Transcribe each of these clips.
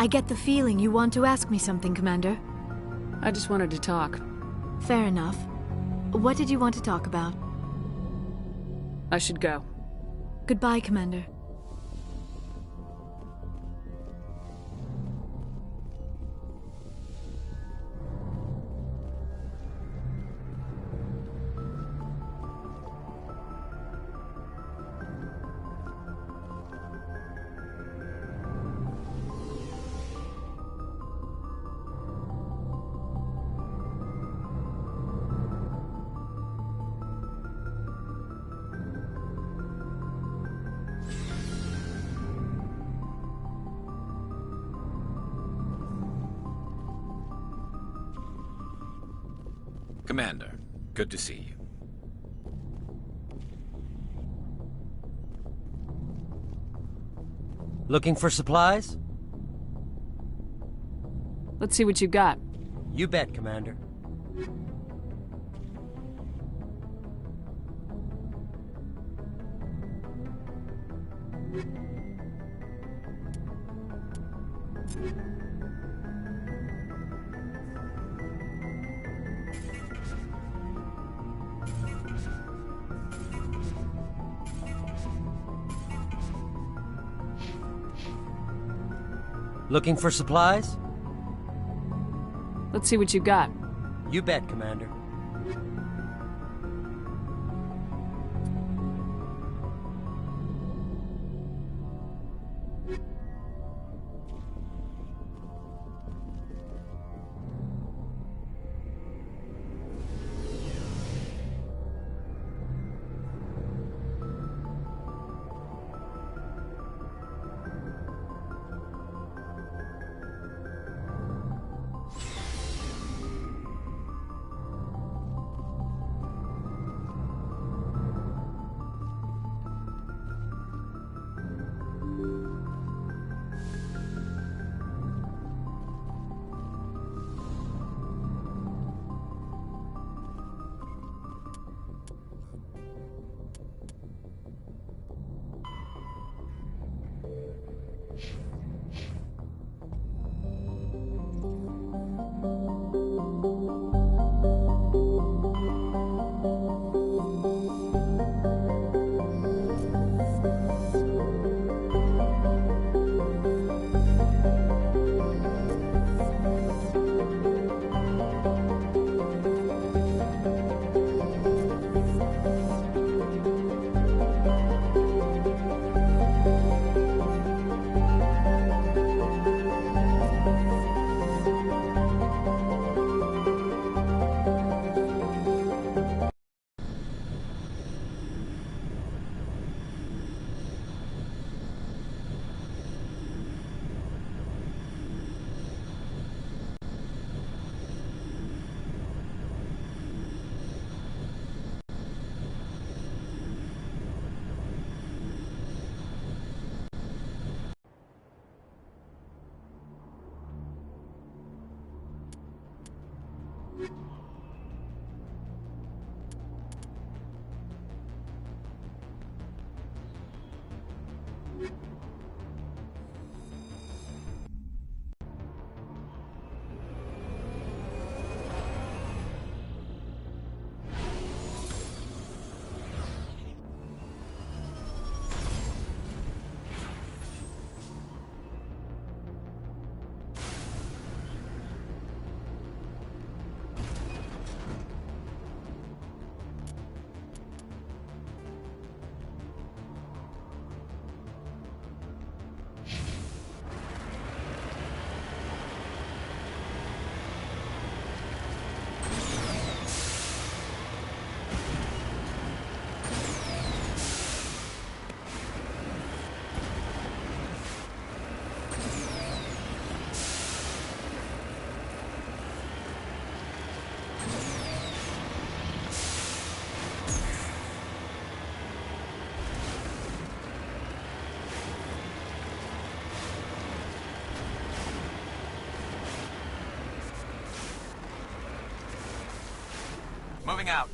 I get the feeling you want to ask me something, Commander. I just wanted to talk. Fair enough. What did you want to talk about? I should go. Goodbye, Commander. Commander, good to see you. Looking for supplies? Let's see what you got. You bet, Commander. Looking for supplies? Let's see what you got. You bet, Commander. Moving out.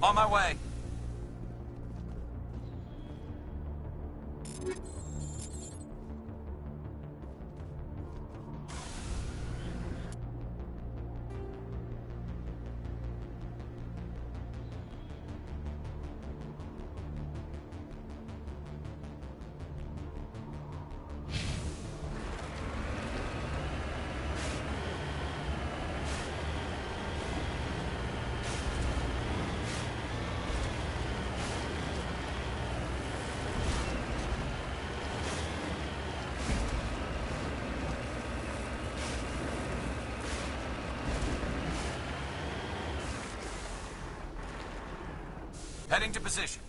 On my way. Heading to position.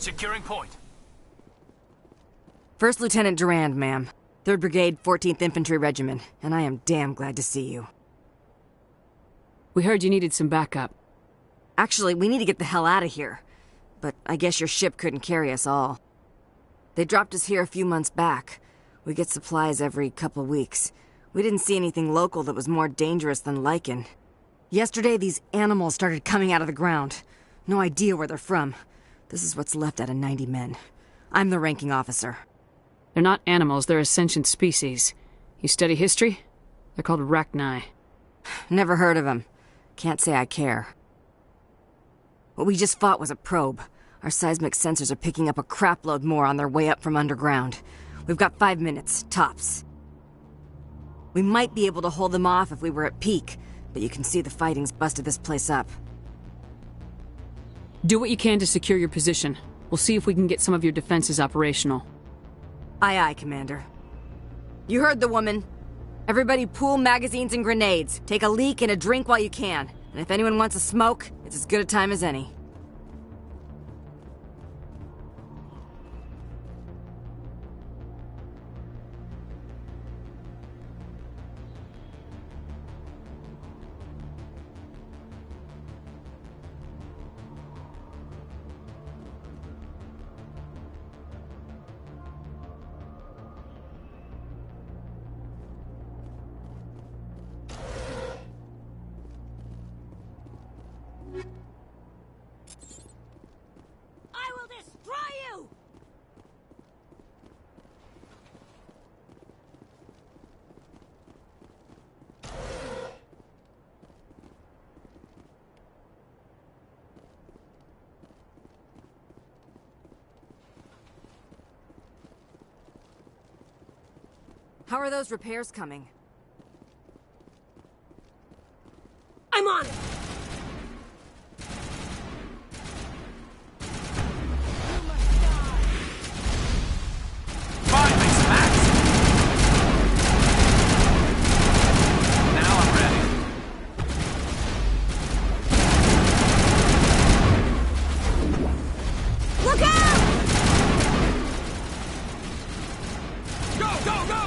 Securing point. First Lieutenant Durand, ma'am. 3rd Brigade, 14th Infantry Regiment, and I am damn glad to see you. We heard you needed some backup. Actually, we need to get the hell out of here. But I guess your ship couldn't carry us all. They dropped us here a few months back. We get supplies every couple weeks. We didn't see anything local that was more dangerous than lichen. Yesterday, these animals started coming out of the ground. No idea where they're from. This is what's left out of 90 men. I'm the ranking officer. They're not animals, they're a sentient species. You study history? They're called arachni. Never heard of them. Can't say I care. What we just fought was a probe. Our seismic sensors are picking up a crapload more on their way up from underground. We've got 5 minutes, tops. We might be able to hold them off if we were at peak, but you can see the fighting's busted this place up. Do what you can to secure your position. We'll see if we can get some of your defenses operational. Aye, aye, Commander. You heard the woman. Everybody pool magazines and grenades. Take a leak and a drink while you can. And if anyone wants a smoke, it's as good a time as any. How are those repairs coming? I'm on it! Finally, Max! Now I'm ready. Look out! Go, go, go!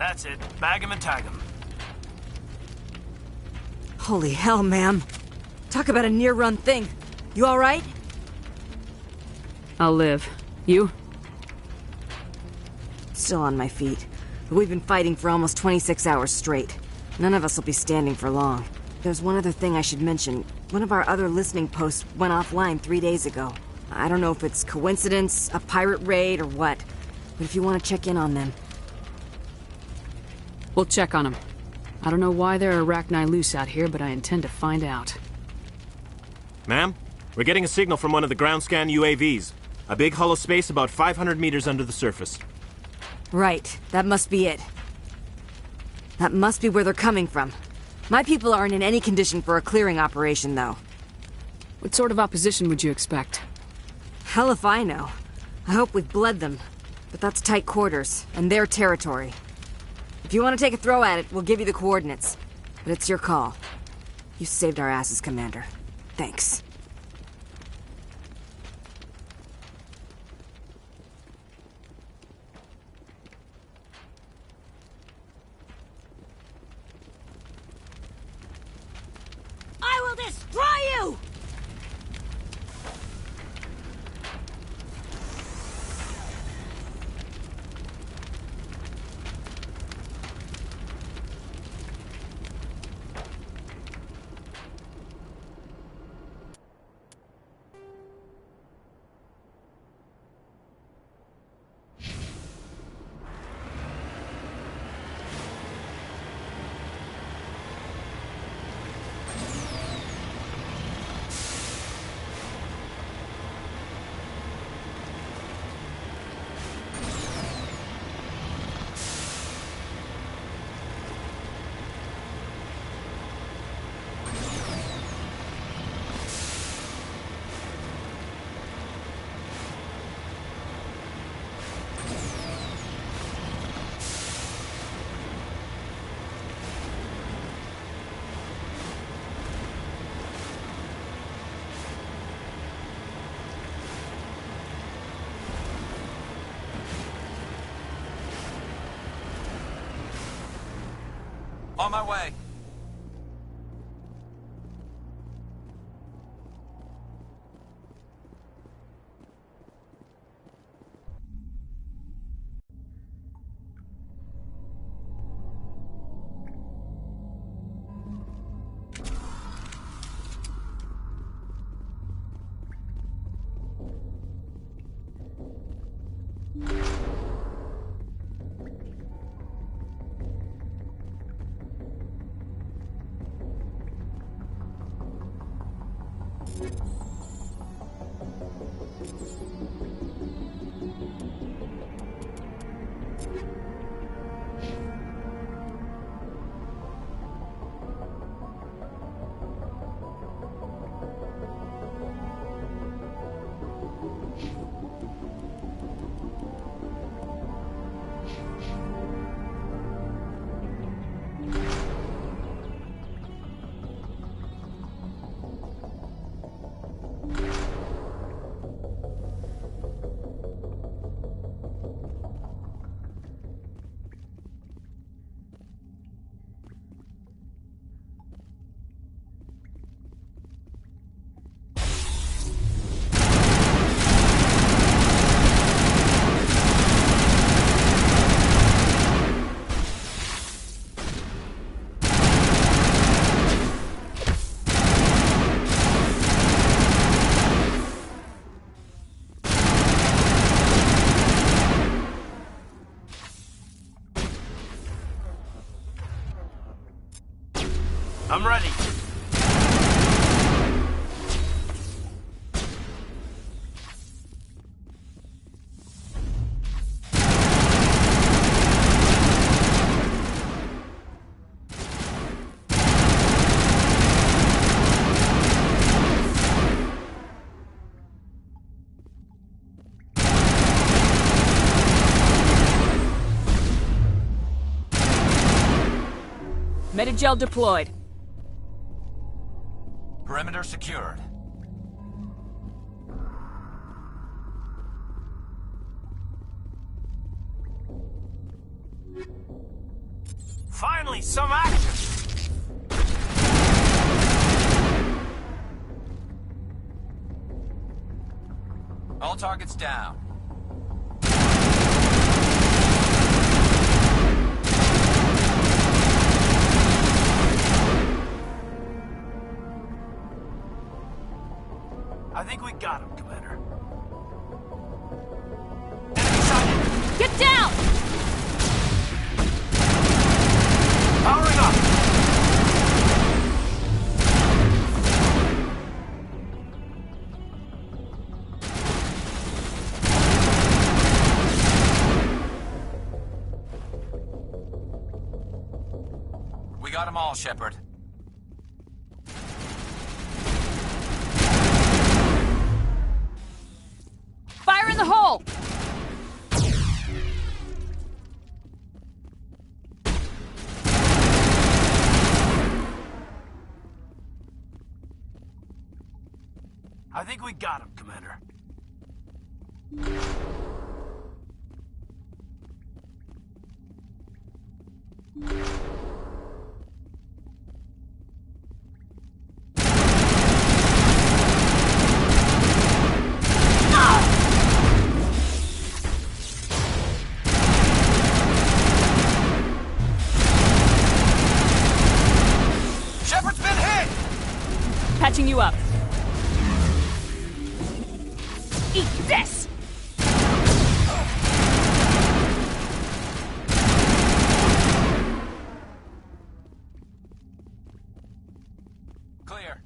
That's it. Bag him and tag him. Holy hell, ma'am. Talk about a near-run thing. You alright? I'll live. You? Still on my feet. But we've been fighting for almost 26 hours straight. None of us will be standing for long. There's one other thing I should mention. One of our other listening posts went offline 3 days ago. I don't know if it's coincidence, a pirate raid, or what. But if you want to check in on them... We'll check on them. I don't know why there are arachni loose out here, but I intend to find out. Ma'am, we're getting a signal from one of the ground scan UAVs. A big hollow space about 500 meters under the surface. Right, that must be it. That must be where they're coming from. My people aren't in any condition for a clearing operation, though. What sort of opposition would you expect? Hell if I know. I hope we've bled them. But that's tight quarters, and their territory. If you want to take a throw at it, we'll give you the coordinates. But it's your call. You saved our asses, Commander. Thanks. I will destroy you! On my way. I'm ready. Medigel deployed. Perimeter secured. Finally, some action! All targets down. I think we got him, Commander. Enemy sighted! Get down! Powering up! We got them all, Shepard. Fire in the hole! I think we got him, Commander. Shepard's been hit! Patching you up. Eat this! Clear.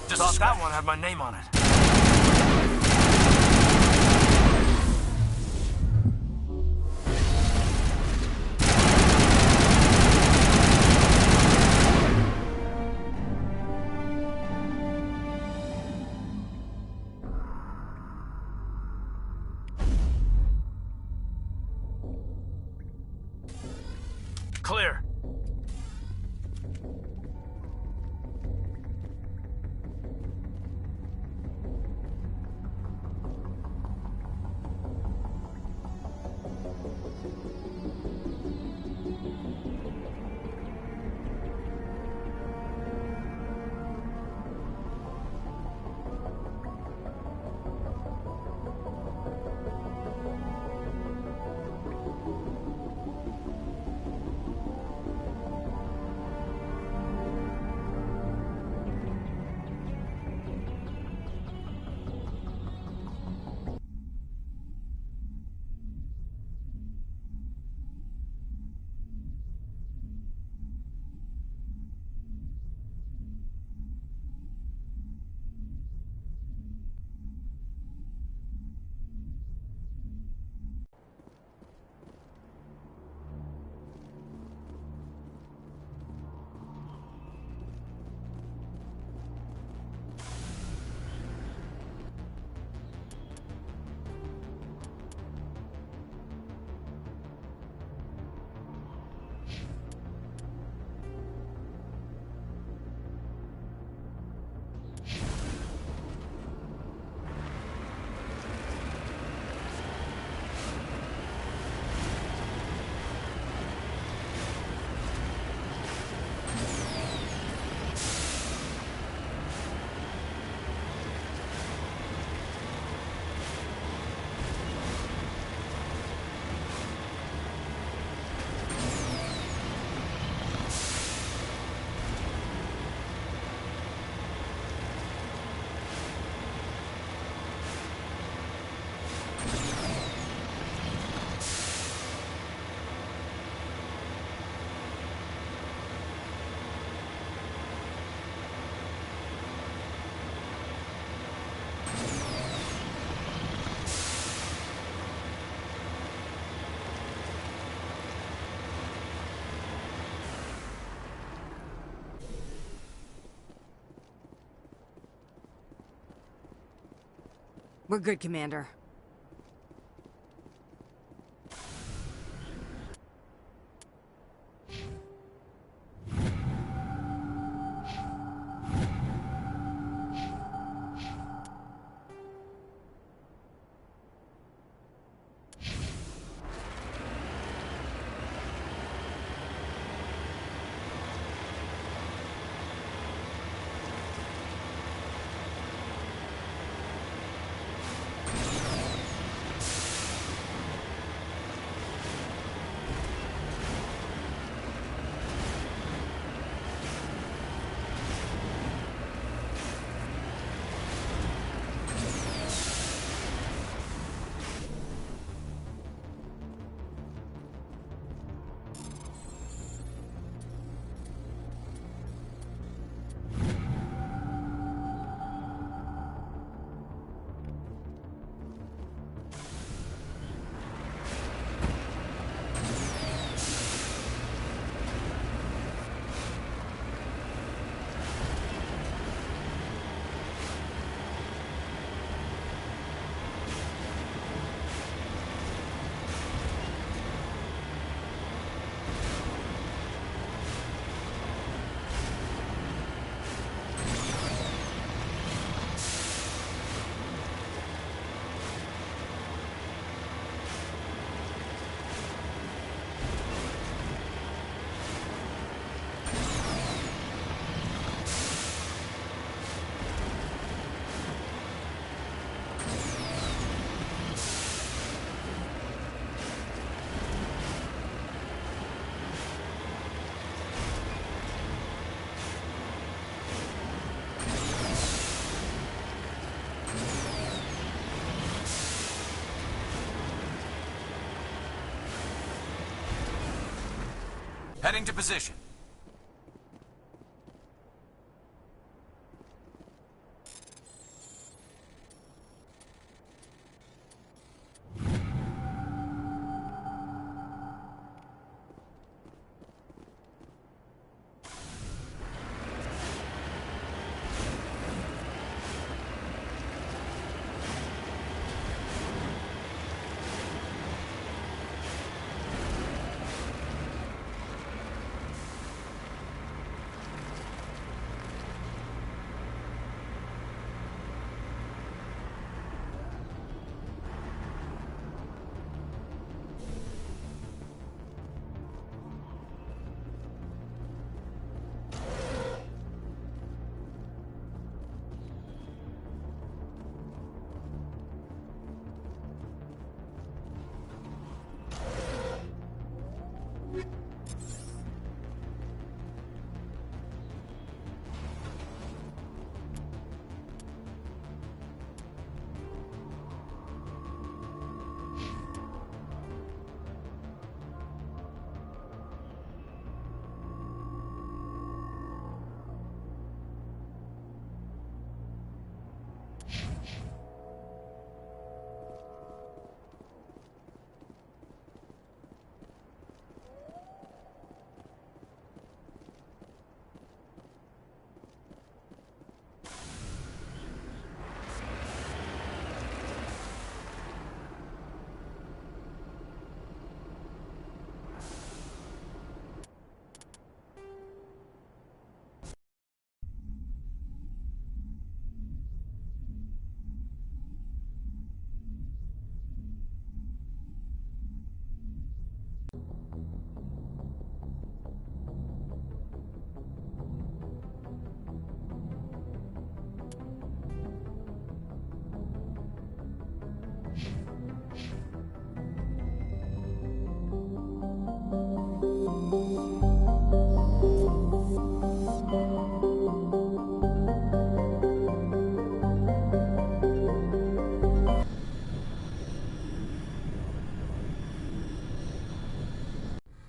Just thought that one had my name on it. Clear. We're good, Commander. Heading to position.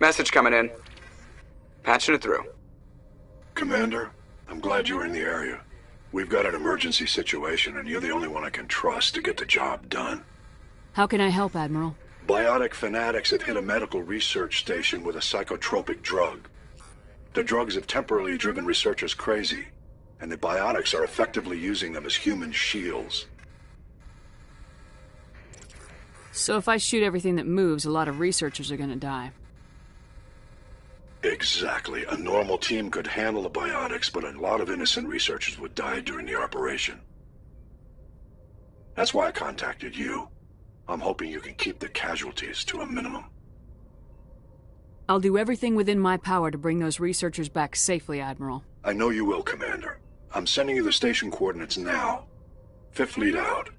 Message coming in. Patching it through. Commander, I'm glad you were in the area. We've got an emergency situation, and you're the only one I can trust to get the job done. How can I help, Admiral? Biotic fanatics have hit a medical research station with a psychotropic drug. The drugs have temporarily driven researchers crazy, and the biotics are effectively using them as human shields. So if I shoot everything that moves, a lot of researchers are gonna die. Exactly. A normal team could handle the biotics, but a lot of innocent researchers would die during the operation. That's why I contacted you. I'm hoping you can keep the casualties to a minimum. I'll do everything within my power to bring those researchers back safely, Admiral. I know you will, Commander. I'm sending you the station coordinates now. Fifth Fleet out.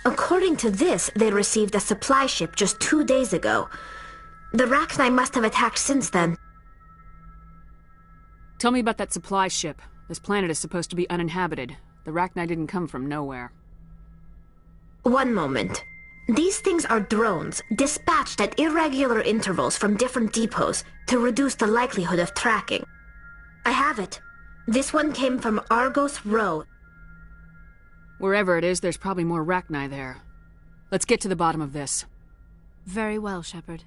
According to this, they received a supply ship just 2 days ago. The Rachni must have attacked since then. Tell me about that supply ship. This planet is supposed to be uninhabited. The Rachni didn't come from nowhere. One moment. These things are drones, dispatched at irregular intervals from different depots to reduce the likelihood of tracking. I have it. This one came from Argos Row. Wherever it is, there's probably more Rachni there. Let's get to the bottom of this. Very well, Shepard.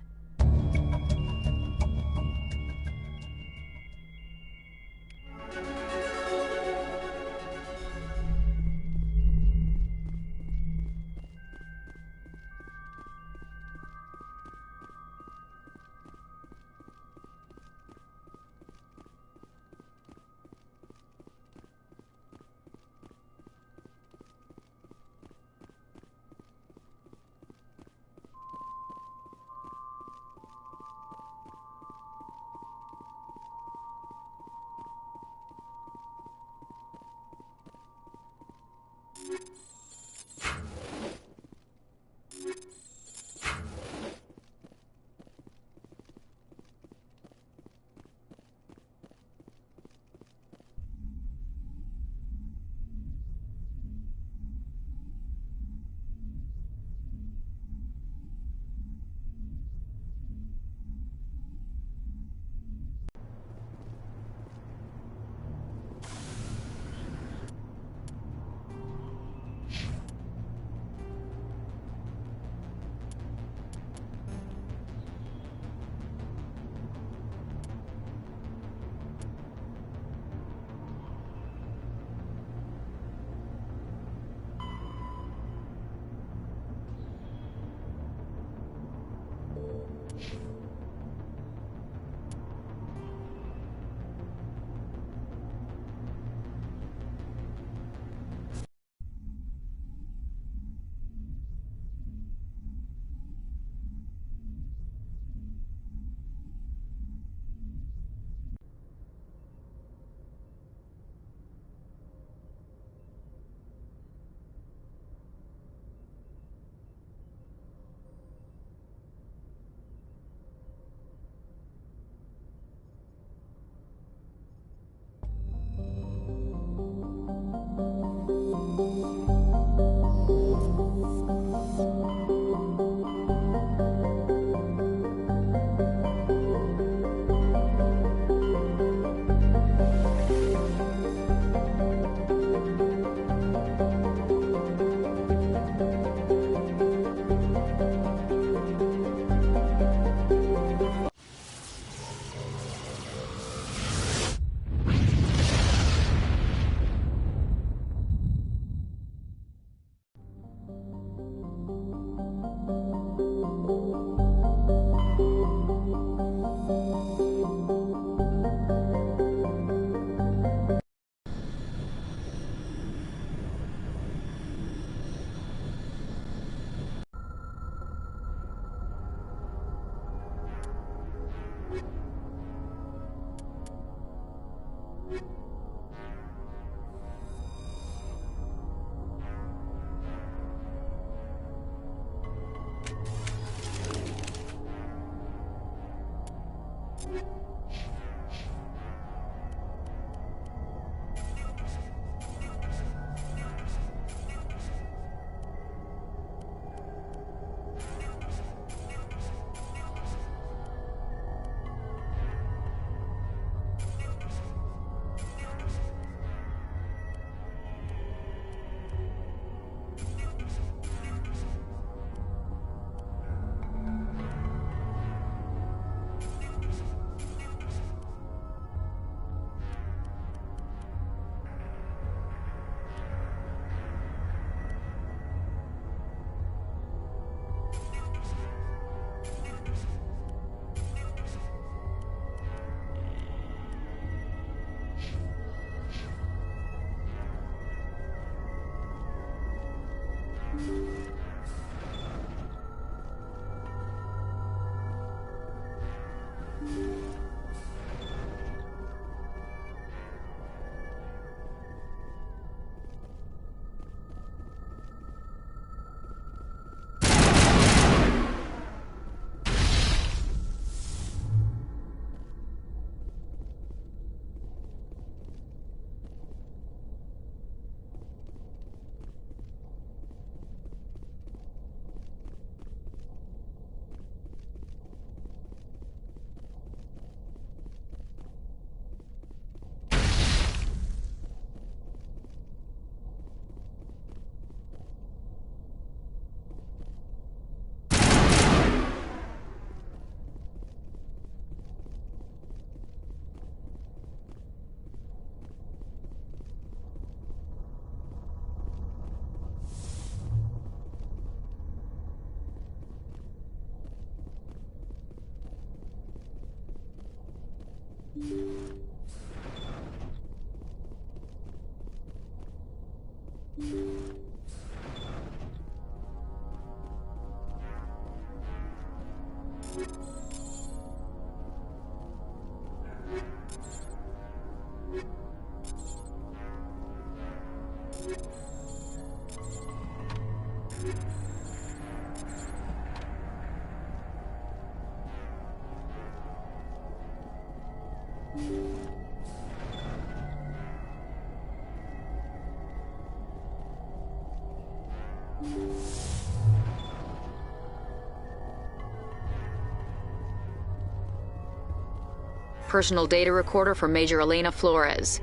Personal data recorder for Major Elena Flores.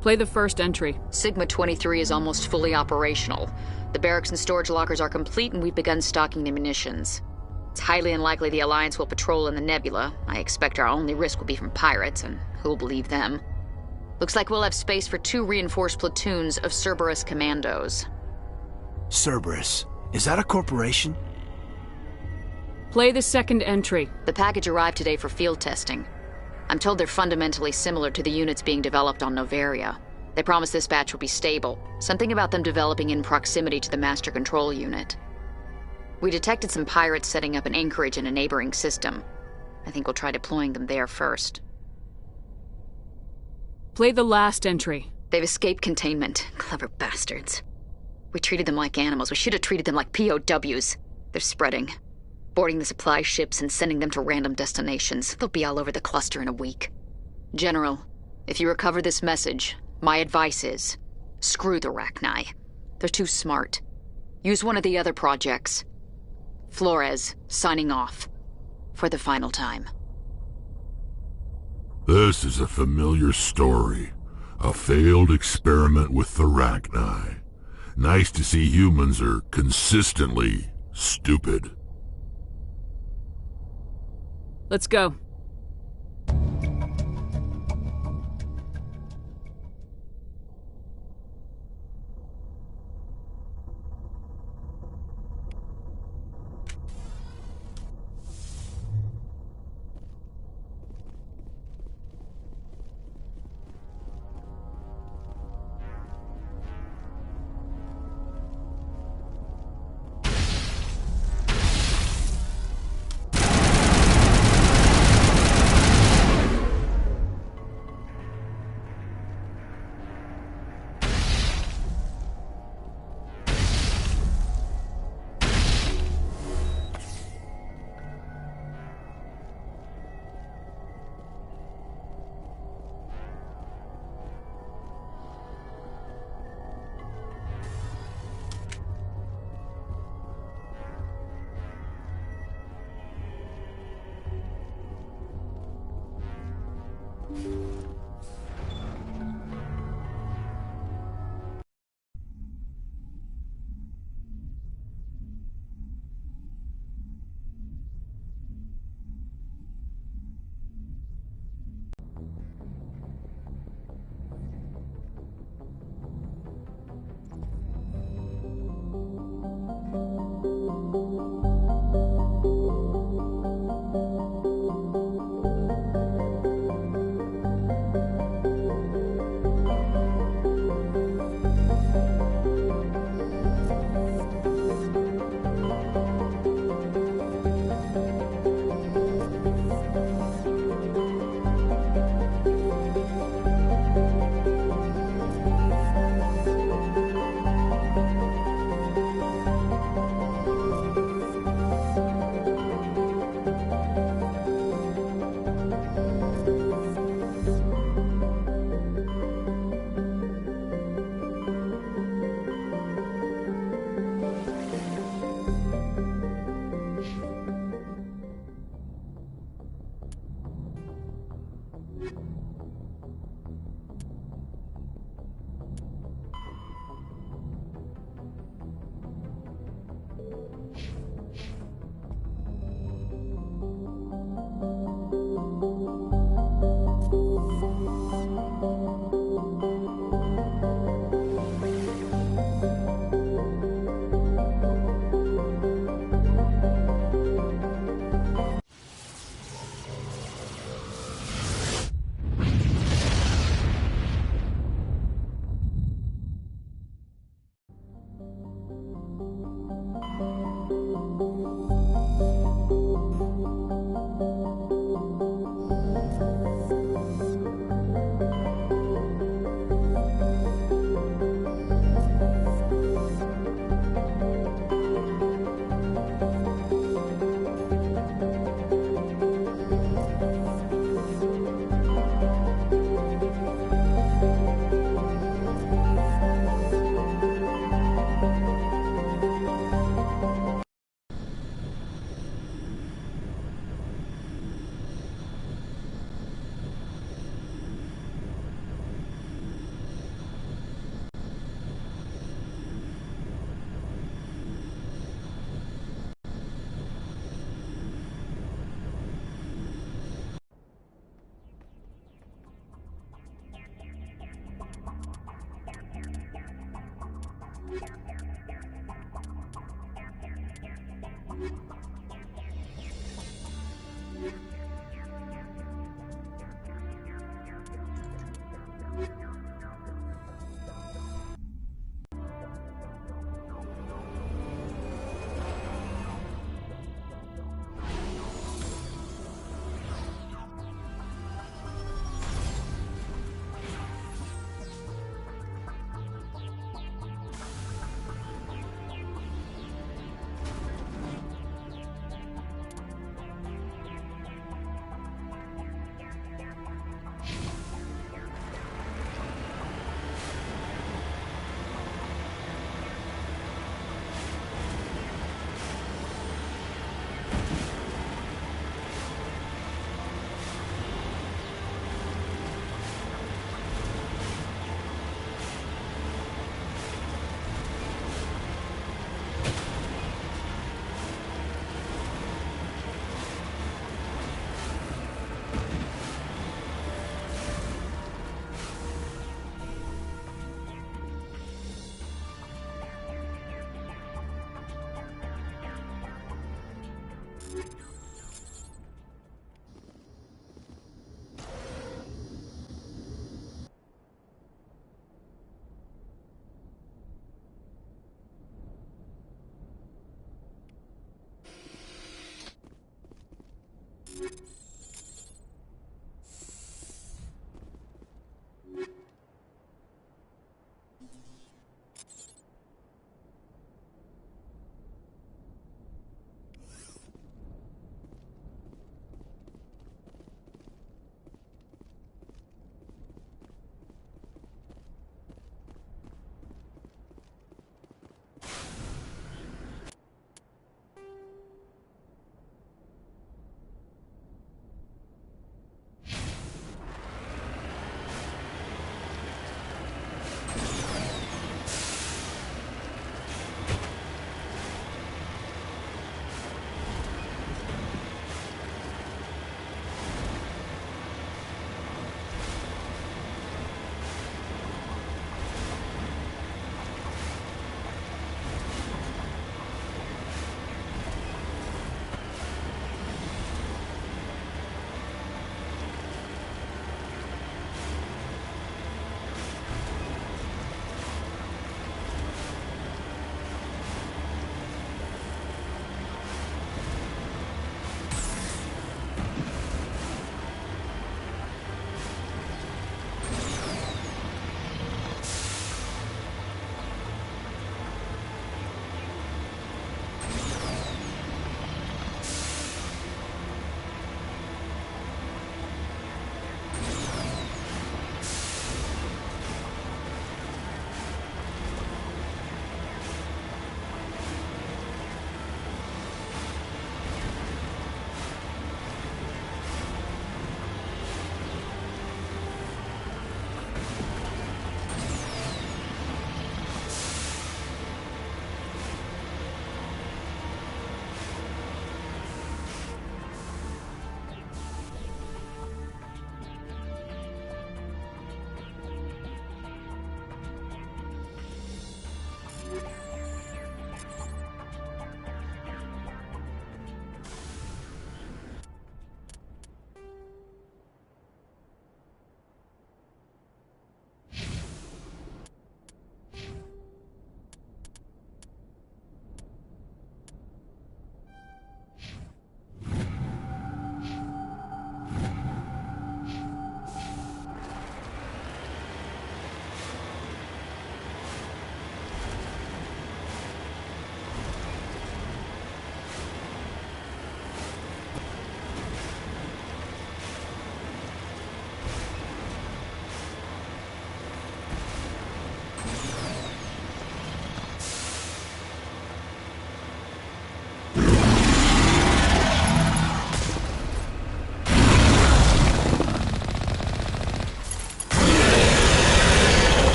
Play the first entry. Sigma 23 is almost fully operational. The barracks and storage lockers are complete, and we've begun stocking the munitions. It's highly unlikely the Alliance will patrol in the nebula. I expect our only risk will be from pirates, and who'll believe them? Looks like we'll have space for 2 reinforced platoons of Cerberus commandos. Cerberus. Is that a corporation? Play the second entry. The package arrived today for field testing. I'm told they're fundamentally similar to the units being developed on Novaria. They promise this batch will be stable. Something about them developing in proximity to the master control unit. We detected some pirates setting up an anchorage in a neighboring system. I think we'll try deploying them there first. Play the last entry. They've escaped containment. Clever bastards. We treated them like animals. We should have treated them like POWs. They're spreading. Boarding the supply ships and sending them to random destinations. They'll be all over the cluster in a week. General, if you recover this message, my advice is, screw the Rachni. They're too smart. Use one of the other projects. Flores, signing off. For the final time. This is a familiar story. A failed experiment with the Rachni. Nice to see humans are consistently stupid. Let's go.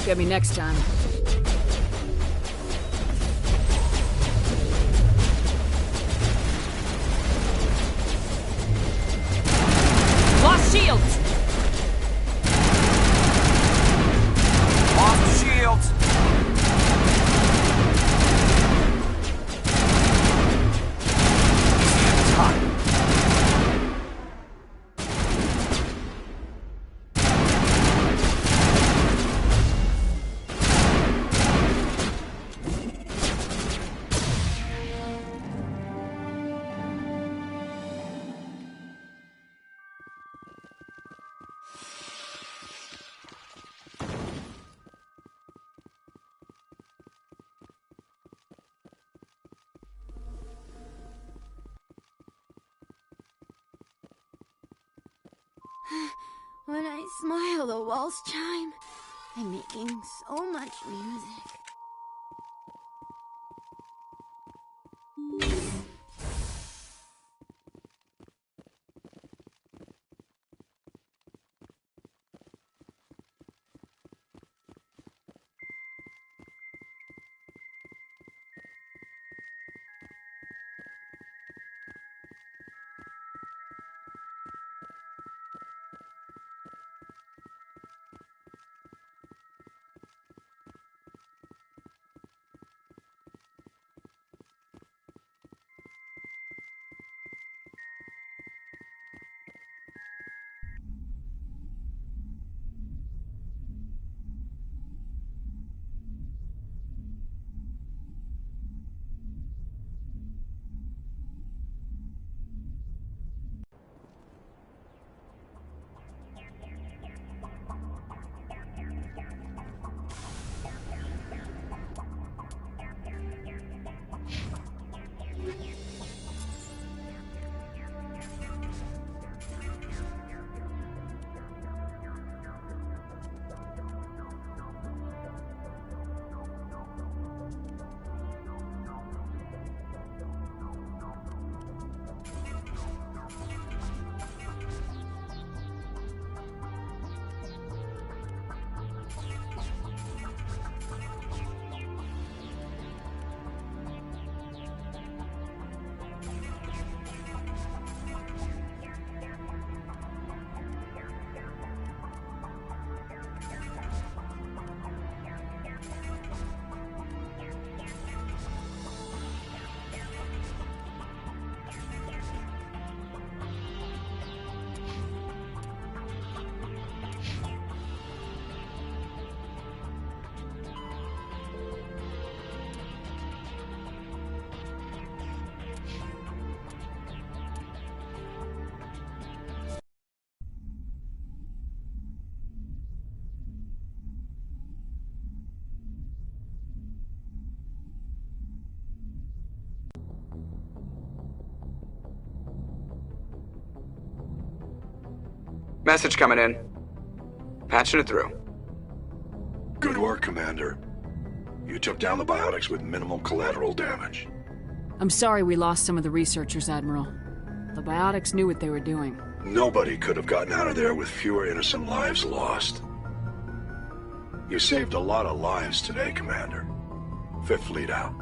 Get me next time. Lost shields! Lost shields! It's hot. When I smile, the walls chime. I'm making so much music. Message coming in. Patching it through. Good work, Commander. You took down the biotics with minimal collateral damage. I'm sorry we lost some of the researchers, Admiral. The biotics knew what they were doing. Nobody could have gotten out of there with fewer innocent lives lost. You saved a lot of lives today, Commander. Fifth Fleet out.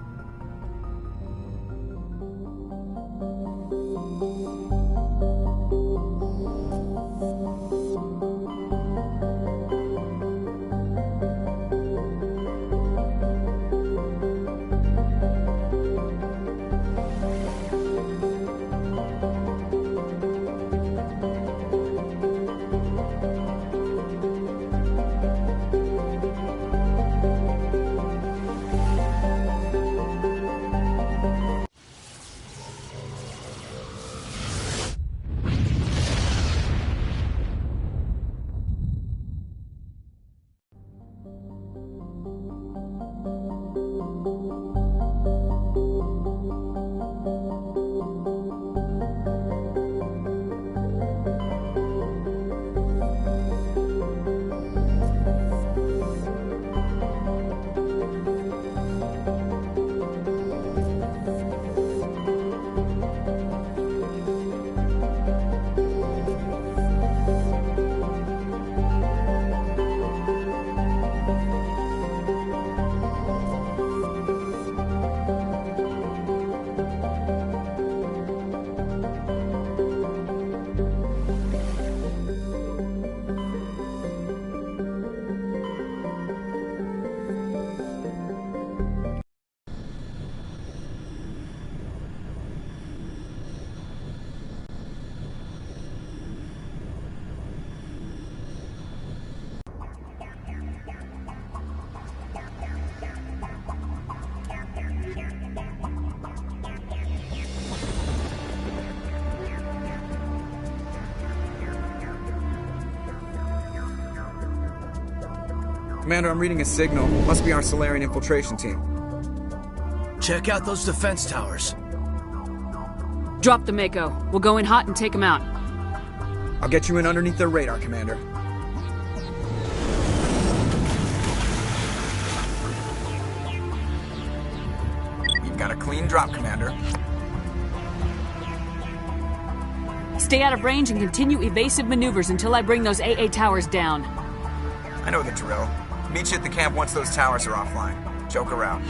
Commander, I'm reading a signal. Must be our Solarian infiltration team. Check out those defense towers. Drop the Mako. We'll go in hot and take them out. I'll get you in underneath their radar, Commander. You've got a clean drop, Commander. Stay out of range and continue evasive maneuvers until I bring those AA towers down. I know the drill. Meet you at the camp once those towers are offline. Joke around.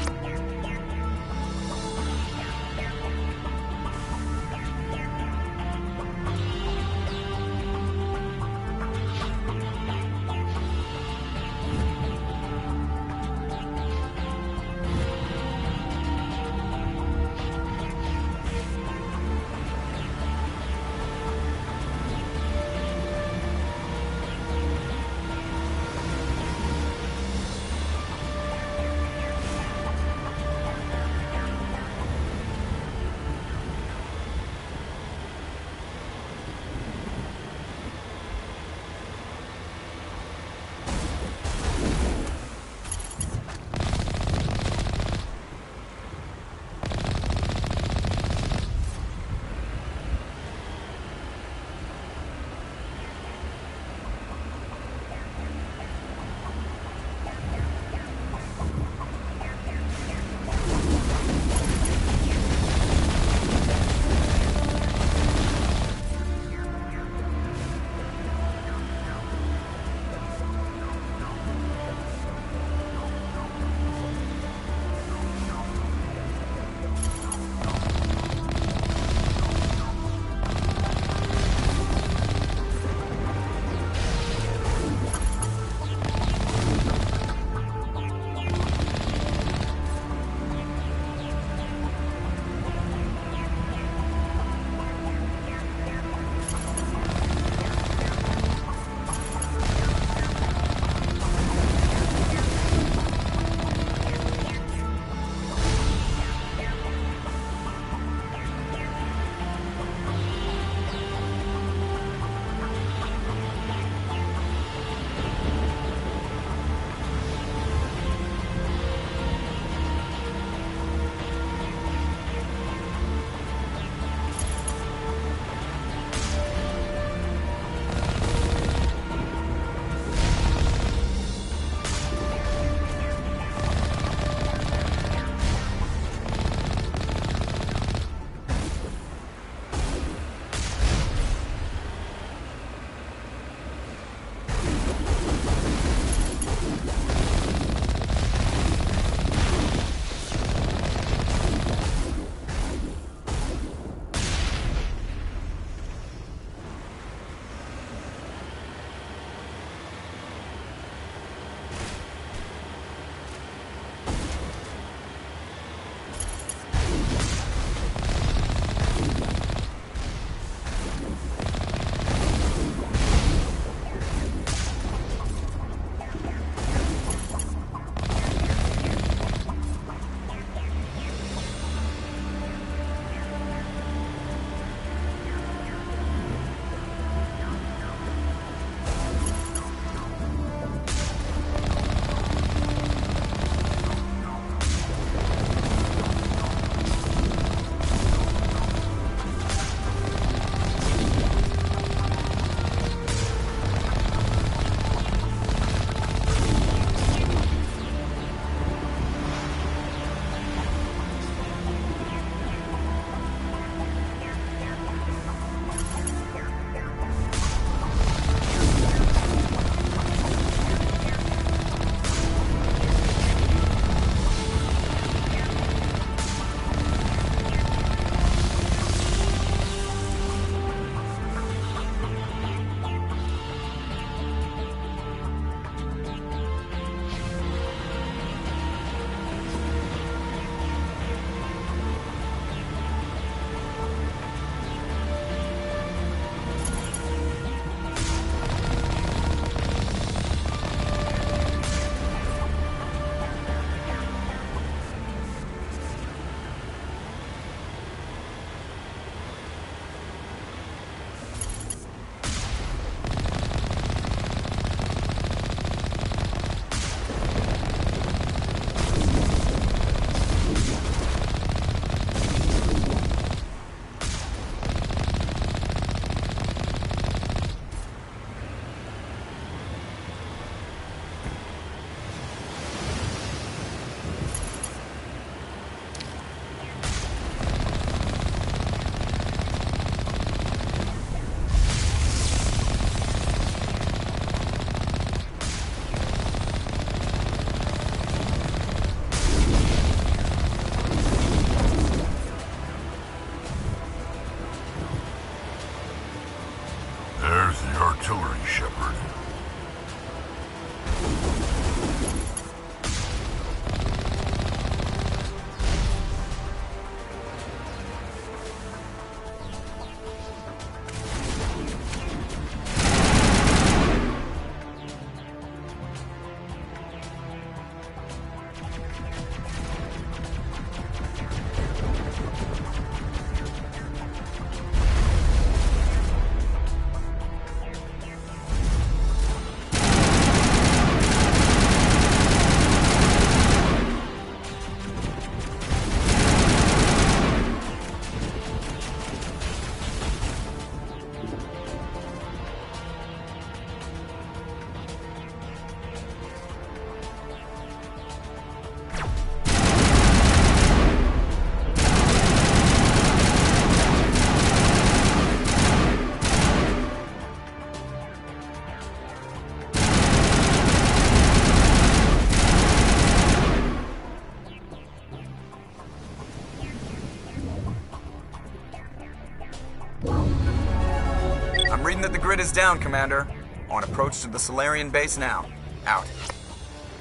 I'm reading that the grid is down, Commander. On approach to the Solarian base now. Out.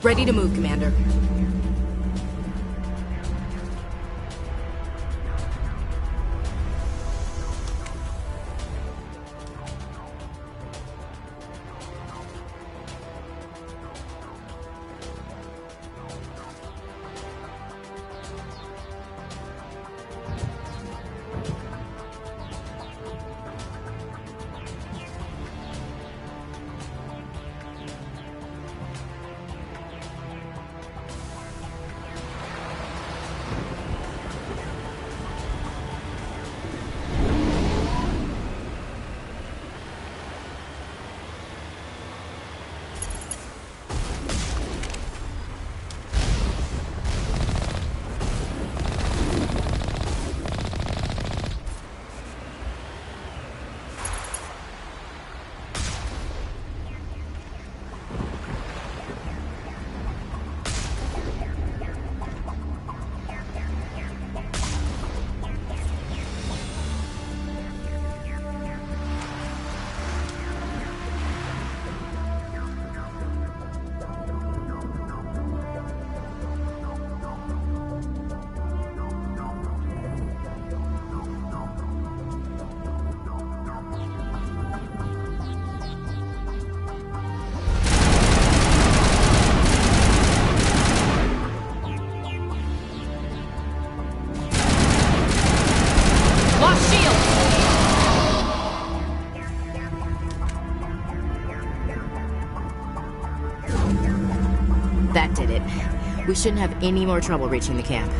Ready to move, Commander. That did it. We shouldn't have any more trouble reaching the camp.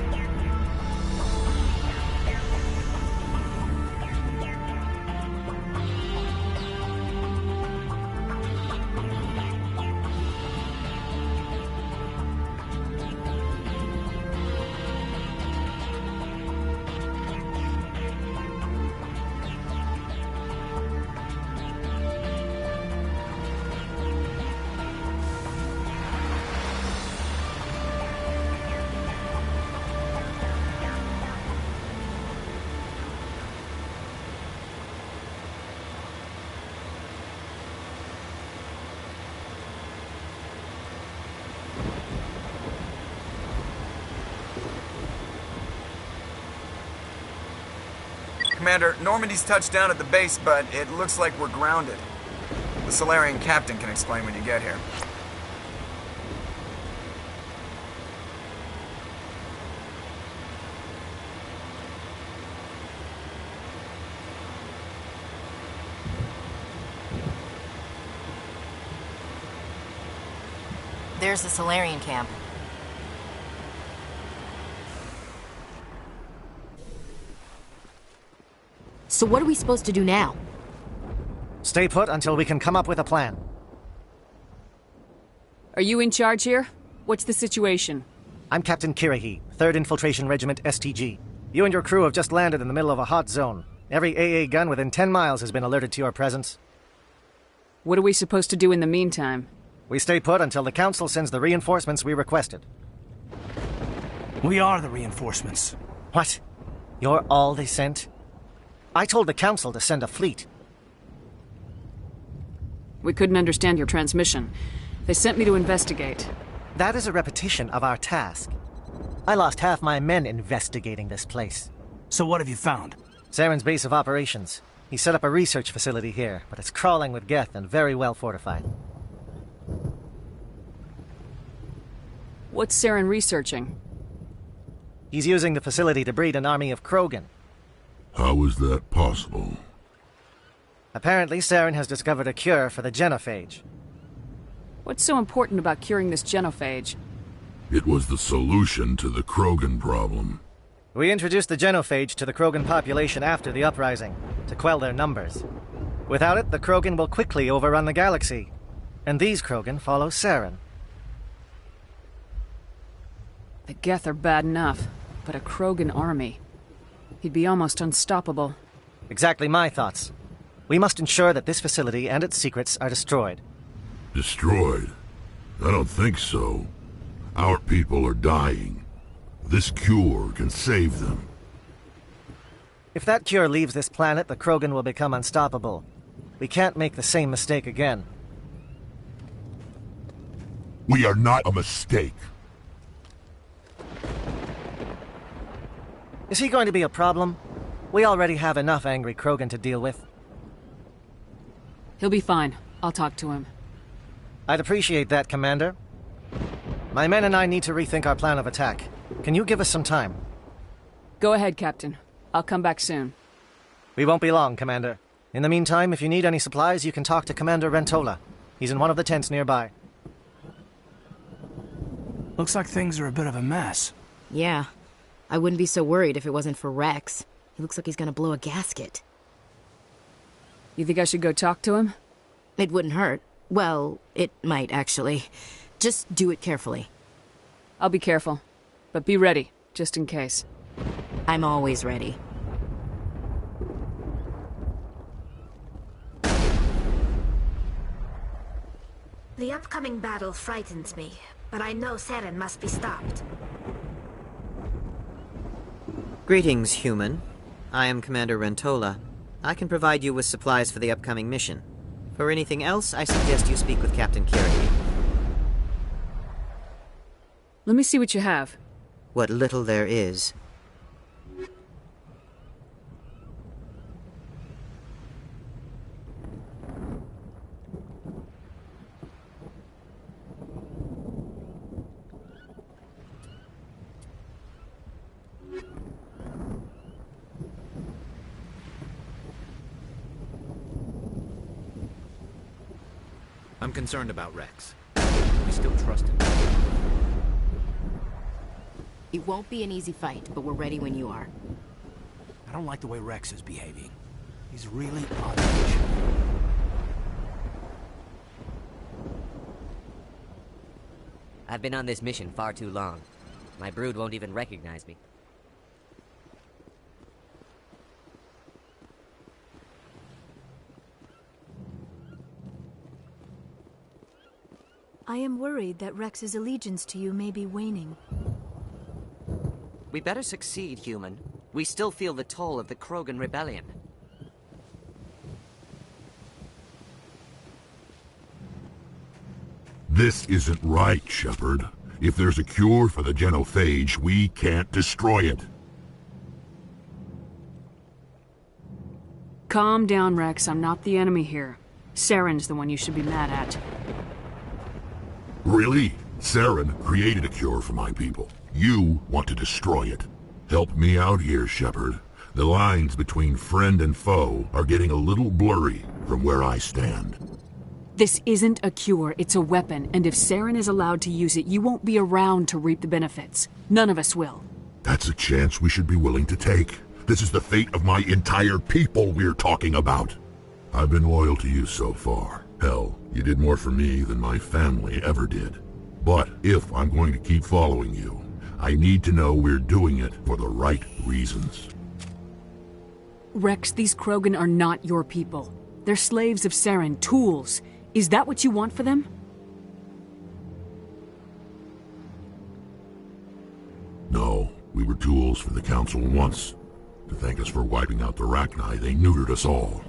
Commander, Normandy's touched down at the base, but it looks like we're grounded. The Solarian captain can explain when you get here. There's the Solarian camp. So what are we supposed to do now? Stay put until we can come up with a plan. Are you in charge here? What's the situation? I'm Captain Kirahi, 3rd Infiltration Regiment STG. You and your crew have just landed in the middle of a hot zone. Every AA gun within 10 miles has been alerted to your presence. What are we supposed to do in the meantime? We stay put until the Council sends the reinforcements we requested. We are the reinforcements. What? You're all they sent? I told the Council to send a fleet. We couldn't understand your transmission. They sent me to investigate. That is a repetition of our task. I lost half my men investigating this place. So what have you found? Saren's base of operations. He set up a research facility here, but it's crawling with Geth and very well fortified. What's Saren researching? He's using the facility to breed an army of Krogan. How is that possible? Apparently, Saren has discovered a cure for the genophage. What's so important about curing this genophage? It was the solution to the Krogan problem. We introduced the genophage to the Krogan population after the uprising, to quell their numbers. Without it, the Krogan will quickly overrun the galaxy. And these Krogan follow Saren. The Geth are bad enough, but a Krogan army. He'd be almost unstoppable. Exactly my thoughts. We must ensure that this facility and its secrets are destroyed. Destroyed? I don't think so. Our people are dying. This cure can save them. If that cure leaves this planet, the Krogan will become unstoppable. We can't make the same mistake again. We are not a mistake. Is he going to be a problem? We already have enough angry Krogan to deal with. He'll be fine. I'll talk to him. I'd appreciate that, Commander. My men and I need to rethink our plan of attack. Can you give us some time? Go ahead, Captain. I'll come back soon. We won't be long, Commander. In the meantime, if you need any supplies, you can talk to Commander Rentola. He's in one of the tents nearby. Looks like things are a bit of a mess. Yeah. I wouldn't be so worried if it wasn't for Rex. He looks like he's gonna blow a gasket. You think I should go talk to him? It wouldn't hurt. Well, it might, actually. Just do it carefully. I'll be careful. But be ready, just in case. I'm always ready. The upcoming battle frightens me, but I know Saren must be stopped. Greetings, human. I am Commander Rentola. I can provide you with supplies for the upcoming mission. For anything else, I suggest you speak with Captain Kirby. Let me see what you have. What little there is. I'm concerned about Rex. We still trust him. It won't be an easy fight, but we're ready when you are. I don't like the way Rex is behaving. He's really on edge. I've been on this mission far too long. My brood won't even recognize me. I am worried that Rex's allegiance to you may be waning. We better succeed, human. We still feel the toll of the Krogan rebellion. This isn't right, Shepard. If there's a cure for the genophage, we can't destroy it. Calm down, Rex. I'm not the enemy here. Saren's the one you should be mad at. Really? Saren created a cure for my people. You want to destroy it. Help me out here, Shepard. The lines between friend and foe are getting a little blurry from where I stand. This isn't a cure, it's a weapon, and if Saren is allowed to use it, you won't be around to reap the benefits. None of us will. That's a chance we should be willing to take. This is the fate of my entire people we're talking about. I've been loyal to you so far. Hell, you did more for me than my family ever did. But if I'm going to keep following you, I need to know we're doing it for the right reasons. Rex, these Krogan are not your people. They're slaves of Saren, tools. Is that what you want for them? No, we were tools for the Council once. To thank us for wiping out the Rachni, they neutered us all.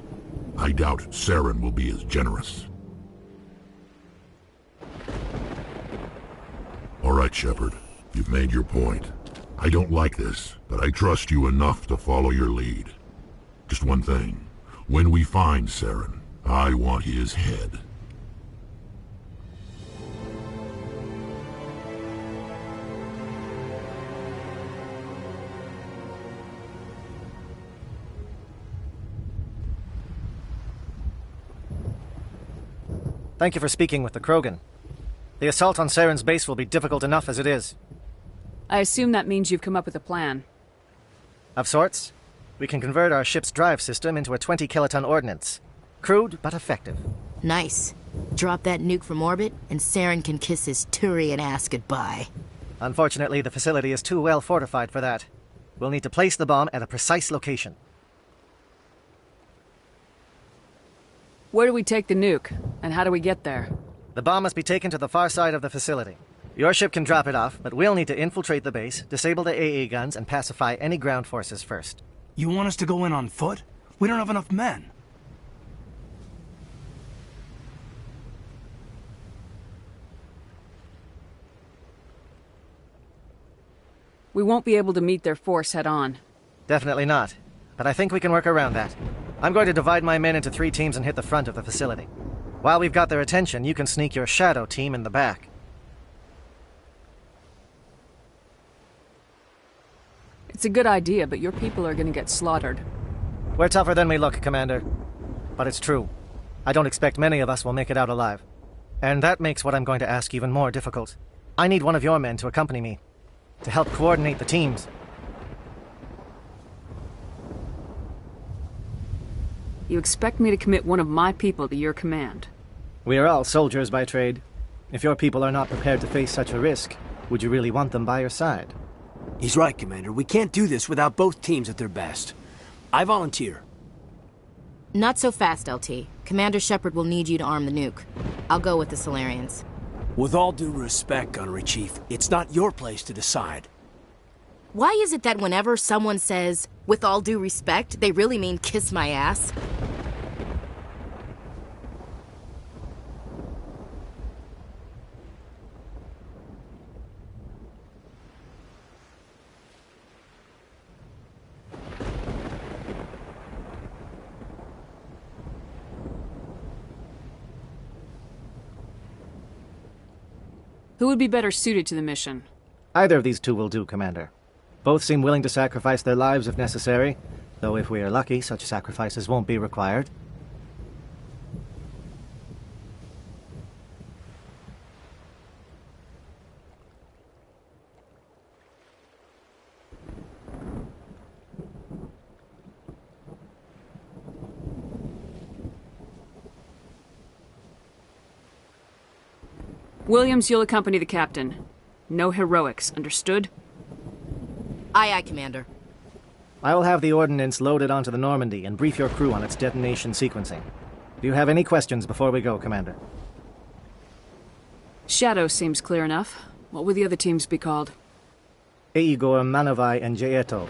I doubt Saren will be as generous. All right, Shepard. You've made your point. I don't like this, but I trust you enough to follow your lead. Just one thing. When we find Saren, I want his head. Thank you for speaking with the Krogan. The assault on Saren's base will be difficult enough as it is. I assume that means you've come up with a plan. Of sorts. We can convert our ship's drive system into a 20-kiloton ordnance. Crude, but effective. Nice. Drop that nuke from orbit, and Saren can kiss his Turian ass goodbye. Unfortunately, the facility is too well fortified for that. We'll need to place the bomb at a precise location. Where do we take the nuke? And how do we get there? The bomb must be taken to the far side of the facility. Your ship can drop it off, but we'll need to infiltrate the base, disable the AA guns, and pacify any ground forces first. You want us to go in on foot? We don't have enough men. We won't be able to meet their force head-on. Definitely not. But I think we can work around that. I'm going to divide my men into 3 teams and hit the front of the facility. While we've got their attention, you can sneak your shadow team in the back. It's a good idea, but your people are gonna get slaughtered. We're tougher than we look, Commander. But it's true. I don't expect many of us will make it out alive. And that makes what I'm going to ask even more difficult. I need one of your men to accompany me, to help coordinate the teams. You expect me to commit one of my people to your command? We are all soldiers by trade. If your people are not prepared to face such a risk, would you really want them by your side? He's right, Commander. We can't do this without both teams at their best. I volunteer. Not so fast, LT. Commander Shepard will need you to arm the nuke. I'll go with the Solarians. With all due respect, Gunnery Chief, it's not your place to decide. Why is it that whenever someone says, with all due respect, they really mean kiss my ass? Who would be better suited to the mission? Either of these 2 will do, Commander. Both seem willing to sacrifice their lives if necessary, though if we are lucky, such sacrifices won't be required. Williams, you'll accompany the captain. No heroics, understood? Aye, aye, Commander. I will have the ordnance loaded onto the Normandy and brief your crew on its detonation sequencing. Do you have any questions before we go, Commander? Shadow seems clear enough. What will the other teams be called? Igor, Manovai, and Jaeto.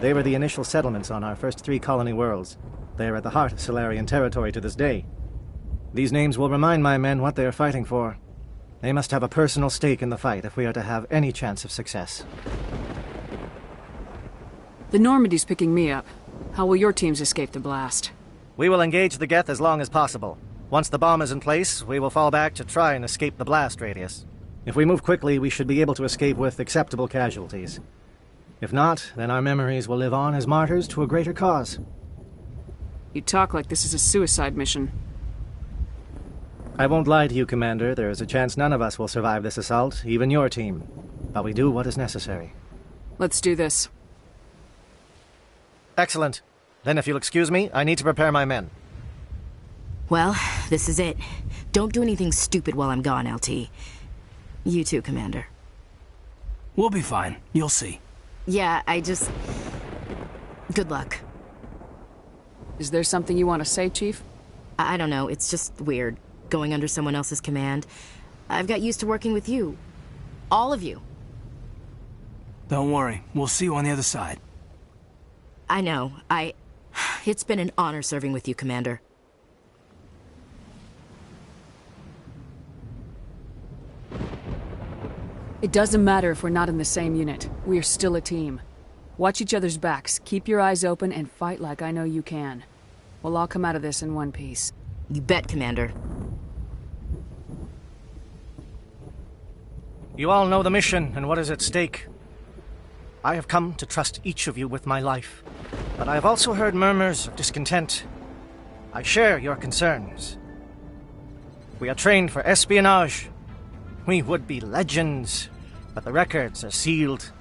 They were the initial settlements on our first 3 colony worlds. They are at the heart of Solarian territory to this day. These names will remind my men what they are fighting for. They must have a personal stake in the fight if we are to have any chance of success. The Normandy's picking me up. How will your teams escape the blast? We will engage the Geth as long as possible. Once the bomb is in place, we will fall back to try and escape the blast radius. If we move quickly, we should be able to escape with acceptable casualties. If not, then our memories will live on as martyrs to a greater cause. You talk like this is a suicide mission. I won't lie to you, Commander. There is a chance none of us will survive this assault, even your team. But we do what is necessary. Let's do this. Excellent. Then if you'll excuse me, I need to prepare my men. Well, this is it. Don't do anything stupid while I'm gone, LT. You too, Commander. We'll be fine. You'll see. Yeah, good luck. Is there something you want to say, Chief? I don't know. It's just weird, going under someone else's command. I've got used to working with you. All of you. Don't worry. We'll see you on the other side. I know. It's been an honor serving with you, Commander. It doesn't matter if we're not in the same unit. We are still a team. Watch each other's backs, keep your eyes open, and fight like I know you can. We'll all come out of this in one piece. You bet, Commander. You all know the mission and what is at stake. I have come to trust each of you with my life, but I have also heard murmurs of discontent. I share your concerns. We are trained for espionage. We would be legends, but the records are sealed.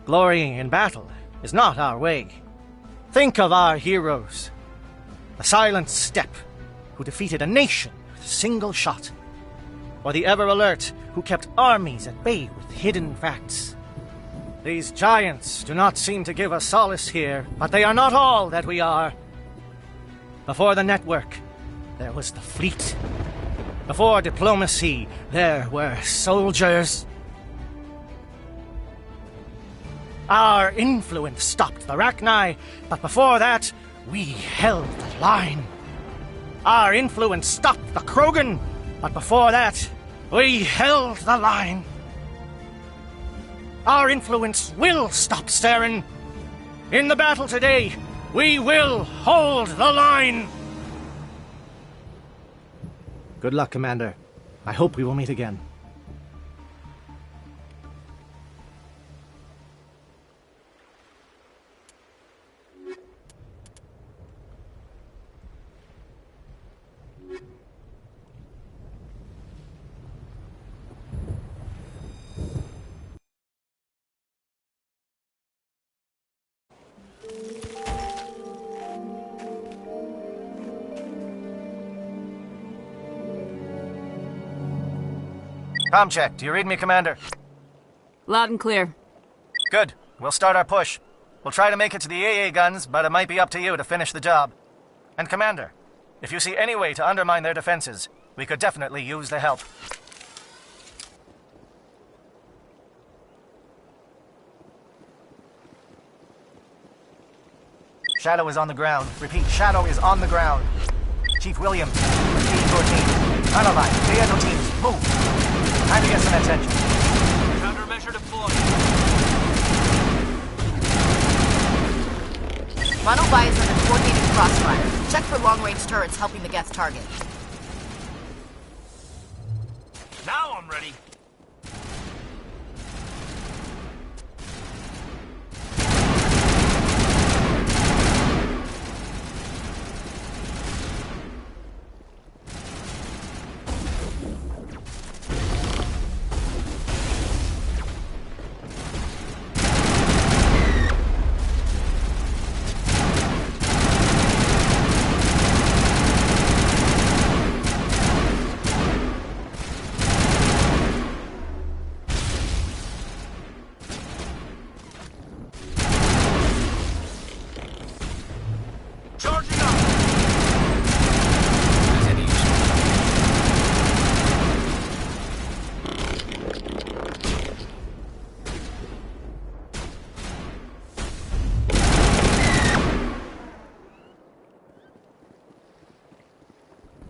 Glory in battle is not our way. Think of our heroes. The Silent Steppe, who defeated a nation with a single shot. Or the Ever Alert, who kept armies at bay with hidden facts. These giants do not seem to give us solace here, but they are not all that we are. Before the network, there was the fleet. Before diplomacy, there were soldiers. Our influence stopped the Rachni, but before that, we held the line. Our influence stopped the Krogan, but before that, we held the line. our influence will stop Saren. In the battle today, we will hold the line. Good luck, Commander. I hope we will meet again. Com check. Do you read me, Commander? Loud and clear. Good. We'll start our push. We'll try to make it to the AA guns, but it might be up to you to finish the job. And Commander, if you see any way to undermine their defenses, we could definitely use the help. Shadow is on the ground. Repeat, Shadow is on the ground. Chief Williams, proceed to your team. Analyze, Diego teams, move. Time to get some attention. Countermeasure deployed. Monobite is under coordinated crossfire. Check for long-range turrets helping the Geth target. Now I'm ready.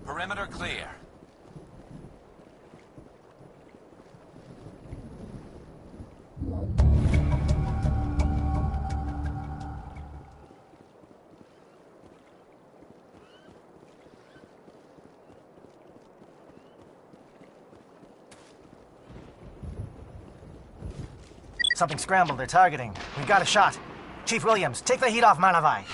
Perimeter clear. Something scrambled. They're targeting. We've got a shot. Chief Williams, take the heat off Manavai.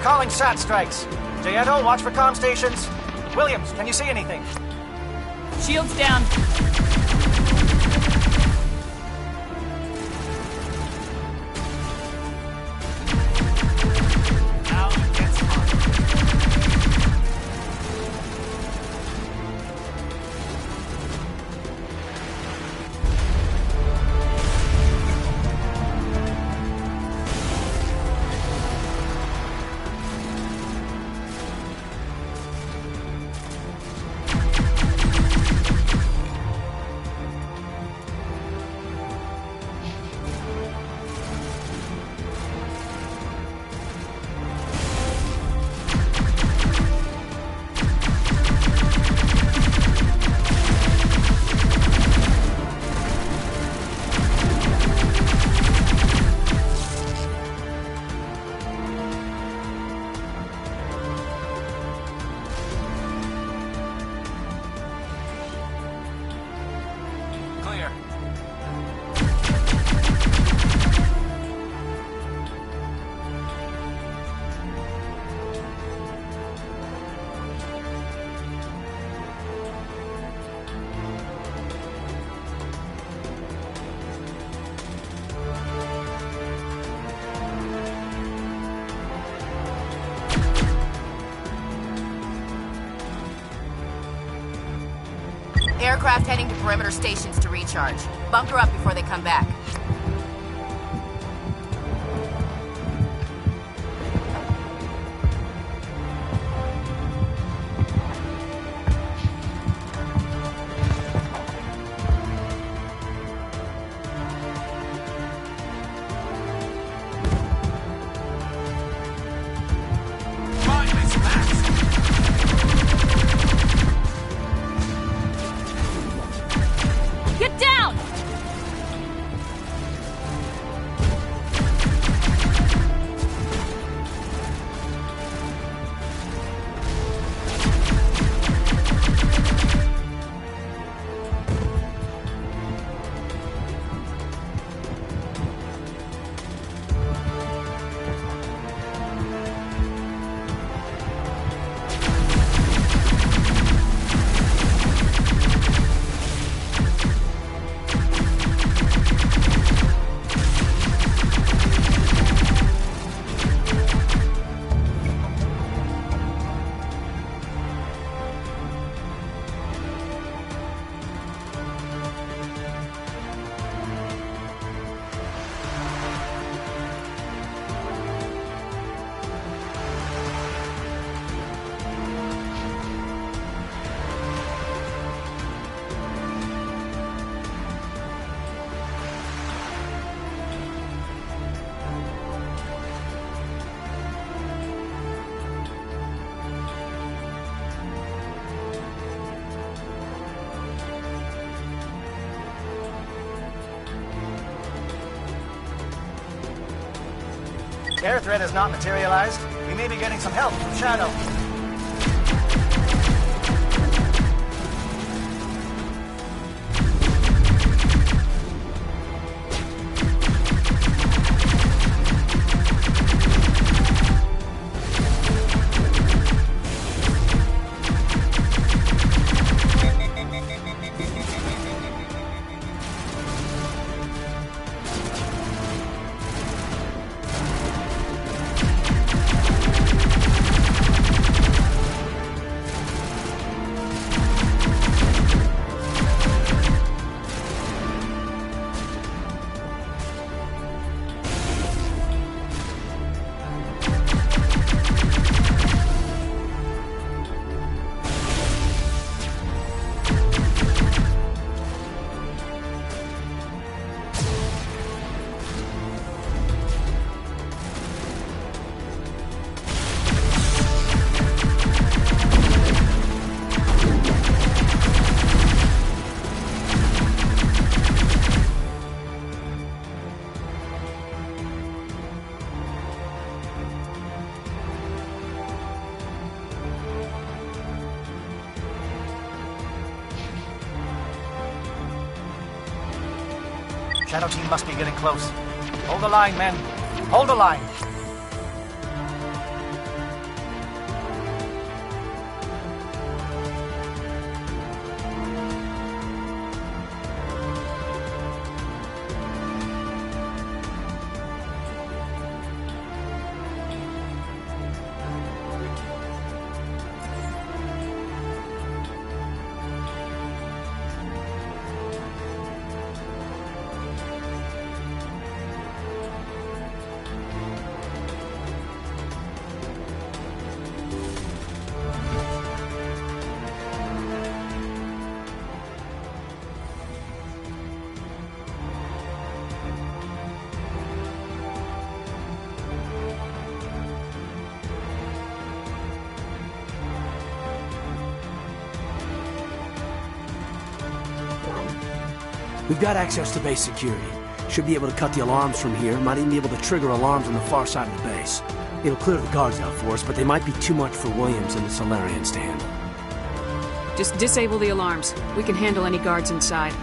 Calling SAT strikes. Jaeto, watch for comm stations. Williams, can you see anything? Shields down. Now it gets hot. Aircraft heading to perimeter stations to recharge. Bunker up before they come back. Get down! Air threat has not materialized. We may be getting some help from Shadow. Shadow team must be getting close. Hold the line, men. Hold the line. We've got access to base security. Should be able to cut the alarms from here. Might even be able to trigger alarms on the far side of the base. It'll clear the guards out for us, but they might be too much for Williams and the Solarians to handle. Just disable the alarms. We can handle any guards inside.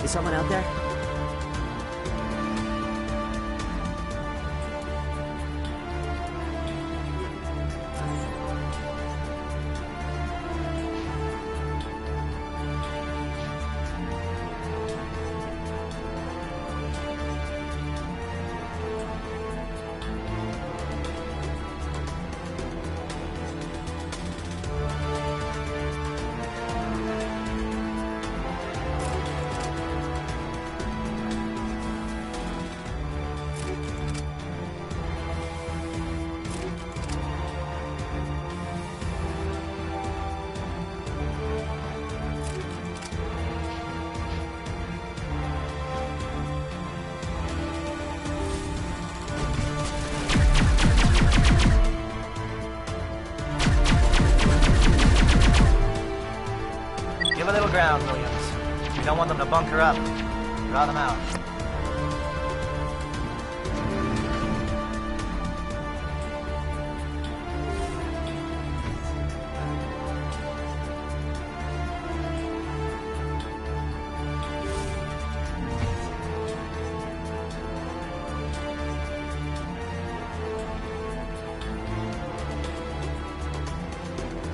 Is someone out there? Give a little ground, Williams. We don't want them to bunker up. Draw them out.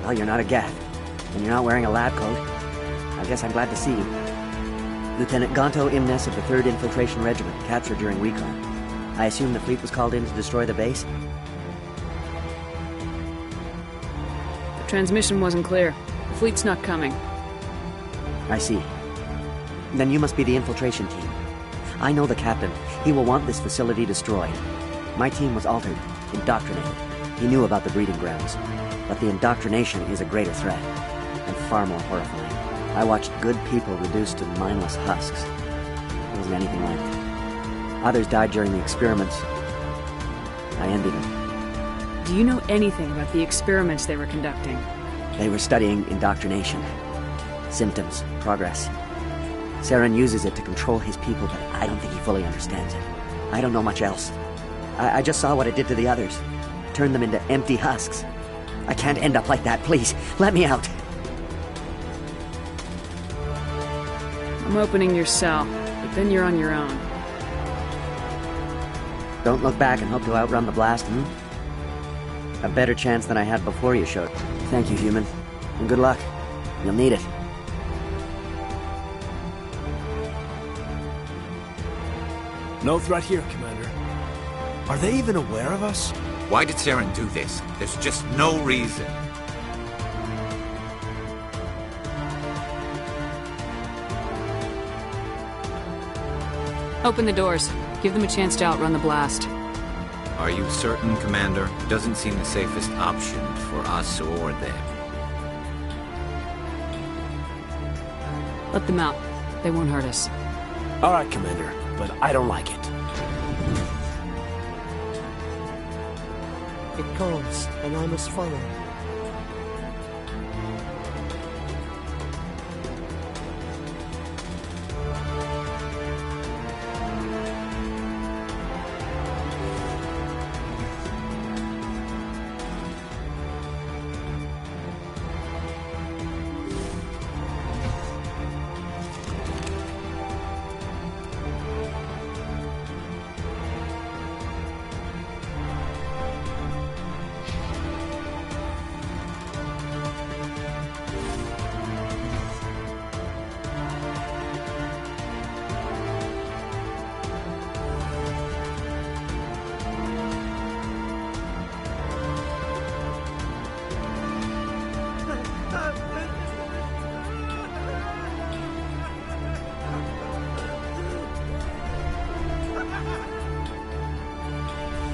Well, you're not a Geth, and you're not wearing a lab coat. I guess I'm glad to see you. Lieutenant Gonto Imnes of the 3rd Infiltration Regiment, captured during recon. I assume the fleet was called in to destroy the base? The transmission wasn't clear. The fleet's not coming. I see. Then you must be the infiltration team. I know the captain. He will want this facility destroyed. My team was altered, indoctrinated. He knew about the breeding grounds. But the indoctrination is a greater threat, and far more horrifying. I watched good people reduced to mindless husks. It wasn't anything like it. Others died during the experiments. I envied them. Do you know anything about the experiments they were conducting? They were studying indoctrination. Symptoms, progress. Saren uses it to control his people, but I don't think he fully understands it. I don't know much else. I just saw what it did to the others. Turned them into empty husks. I can't end up like that, please. Let me out. I'm opening your cell, but then you're on your own. Don't look back and hope to outrun the blast, A better chance than I had before you showed. Thank you, human. And good luck. You'll need it. No threat here, Commander. Are they even aware of us? Why did Saren do this? There's just no reason. Open the doors. Give them a chance to outrun the blast. Are you certain, Commander? Doesn't seem the safest option for us or them. Let them out. They won't hurt us. All right, Commander, but I don't like it. It calls, and I must follow.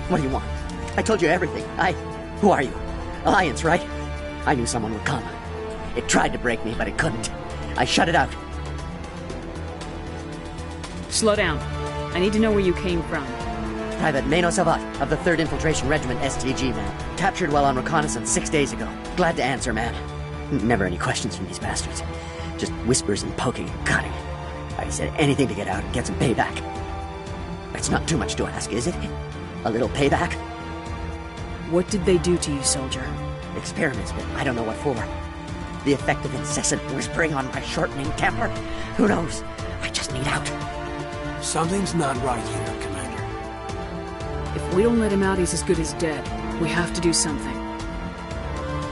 What do you want? I told you everything. Who are you? Alliance, right? I knew someone would come. It tried to break me, but it couldn't. I shut it out. Slow down. I need to know where you came from. Private Mano Savat of the 3rd Infiltration Regiment STG, ma'am. Captured while on reconnaissance 6 days ago. Glad to answer, ma'am. Never any questions from these bastards. Just whispers and poking and cutting. I said anything to get out and get some payback. It's not too much to ask, is it? A little payback? What did they do to you, soldier? Experiments, but I don't know what for. The effect of incessant whispering on my shortening temper? Who knows? I just need out. Something's not right here, Commander. If we don't let him out, he's as good as dead. We have to do something.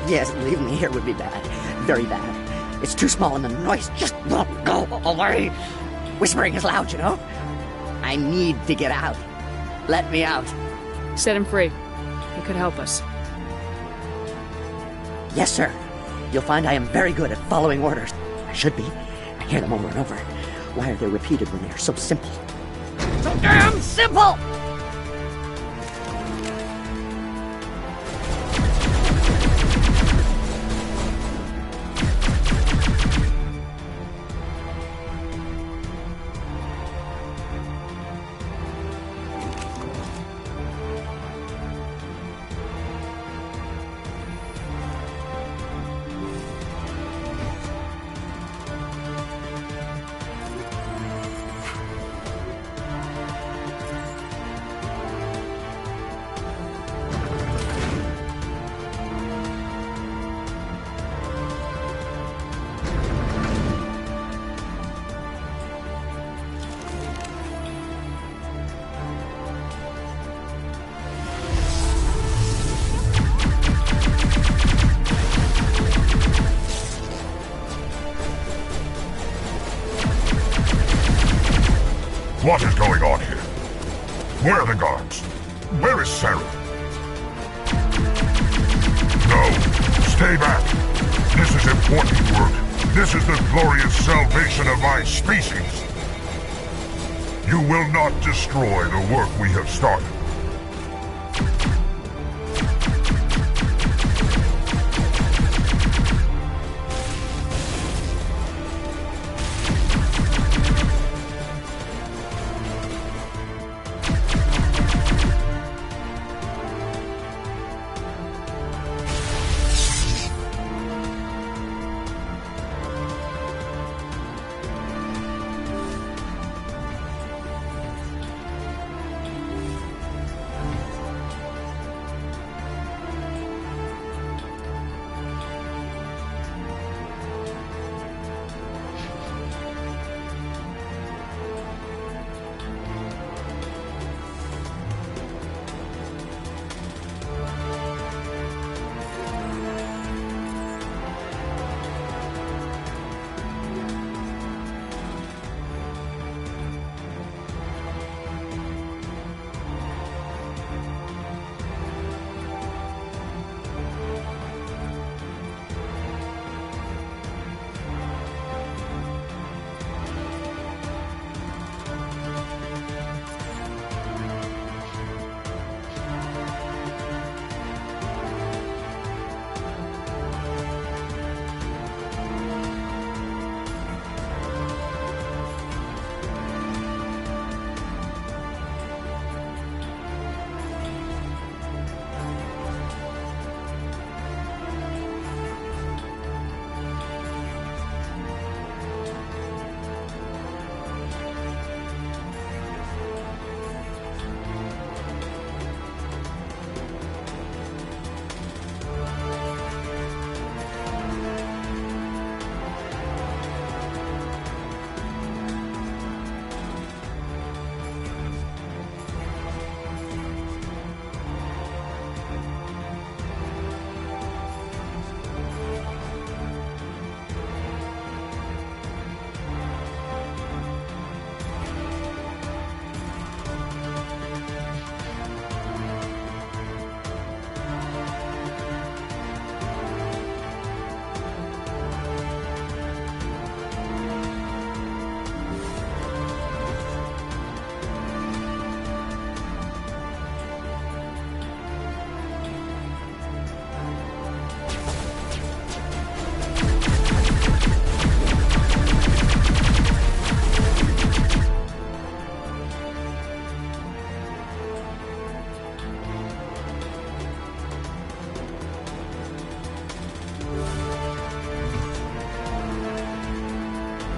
Yes, leaving me here would be bad. Very bad. It's too small and the noise just won't go away. Whispering is loud, you know? I need to get out. Let me out. Set him free. He could help us. Yes, sir. You'll find I am very good at following orders. I should be. I hear them over and over. Why are they repeated when they are so simple? So damn simple! What is going on here? Where are the guards? Where is Sarah? No, stay back. This is important work. This is the glorious salvation of my species. You will not destroy the work we have started.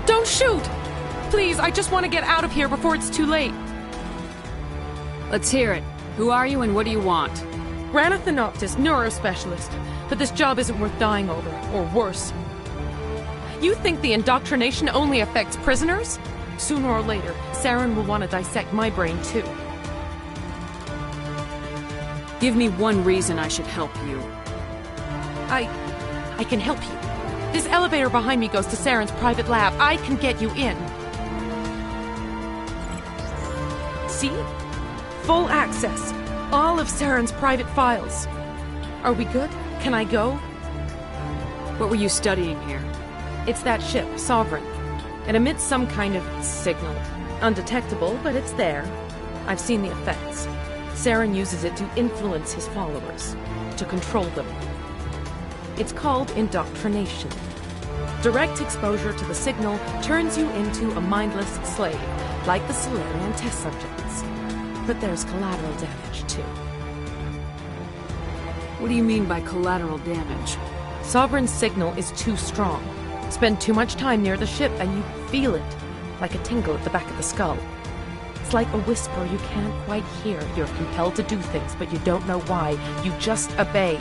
Don't shoot! Please, I just want to get out of here before it's too late. Let's hear it. Who are you and what do you want? Ranathanoptis, neurospecialist. But this job isn't worth dying over, or worse. You think the indoctrination only affects prisoners? Sooner or later, Saren will want to dissect my brain too. Give me one reason I should help you. I can help you. This elevator behind me goes to Saren's private lab. I can get you in. See? Full access. All of Saren's private files. Are we good? Can I go? What were you studying here? It's that ship, Sovereign. It emits some kind of signal. Undetectable, but it's there. I've seen the effects. Saren uses it to influence his followers, to control them. It's called indoctrination. Direct exposure to the signal turns you into a mindless slave, like the Solarian test subjects. But there's collateral damage, too. What do you mean by collateral damage? Sovereign's signal is too strong. Spend too much time near the ship and you feel it, like a tingle at the back of the skull. It's like a whisper you can't quite hear. You're compelled to do things, but you don't know why. You just obey.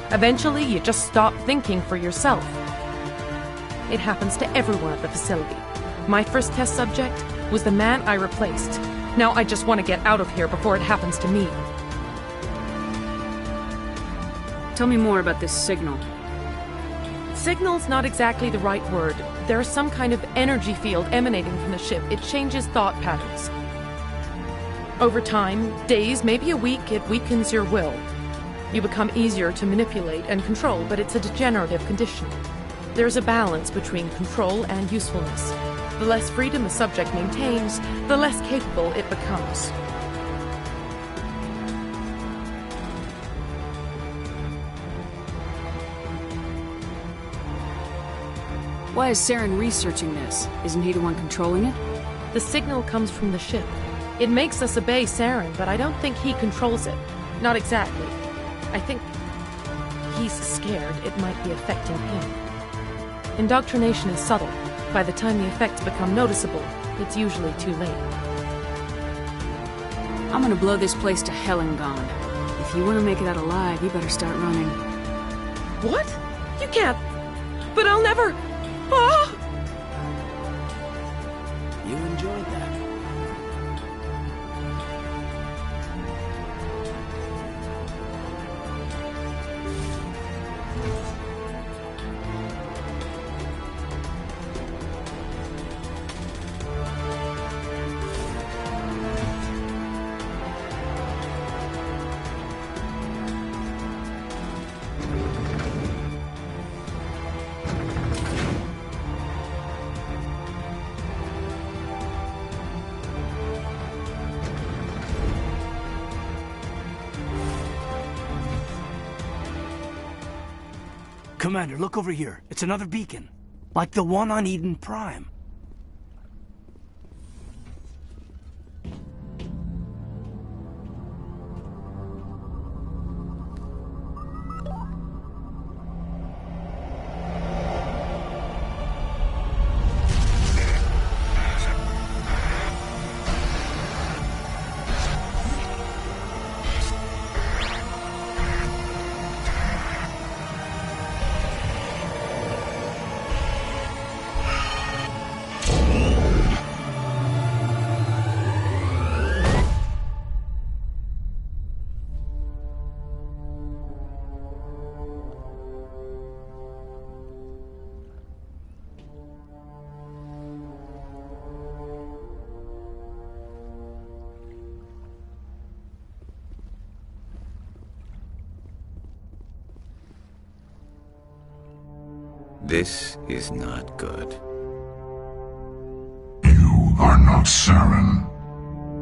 Eventually, you just stop thinking for yourself. It happens to everyone at the facility. My first test subject was the man I replaced. Now I just want to get out of here before it happens to me. Tell me more about this signal. Signal's not exactly the right word. There's some kind of energy field emanating from the ship. It changes thought patterns. Over time, days, maybe a week, it weakens your will. You become easier to manipulate and control, but it's a degenerative condition. There's a balance between control and usefulness. The less freedom a subject maintains, the less capable it becomes. Why is Saren researching this? Isn't he the one controlling it? The signal comes from the ship. It makes us obey Saren, but I don't think he controls it. Not exactly. I think he's scared it might be affecting him. Indoctrination is subtle. By the time the effects become noticeable, it's usually too late. I'm gonna blow this place to hell and gone. If you want to make it out alive, you better start running. What? You can't. But I'll never... Ah! You enjoyed that. Commander, look over here. It's another beacon. Like the one on Eden Prime. This is not good. You are not Saren.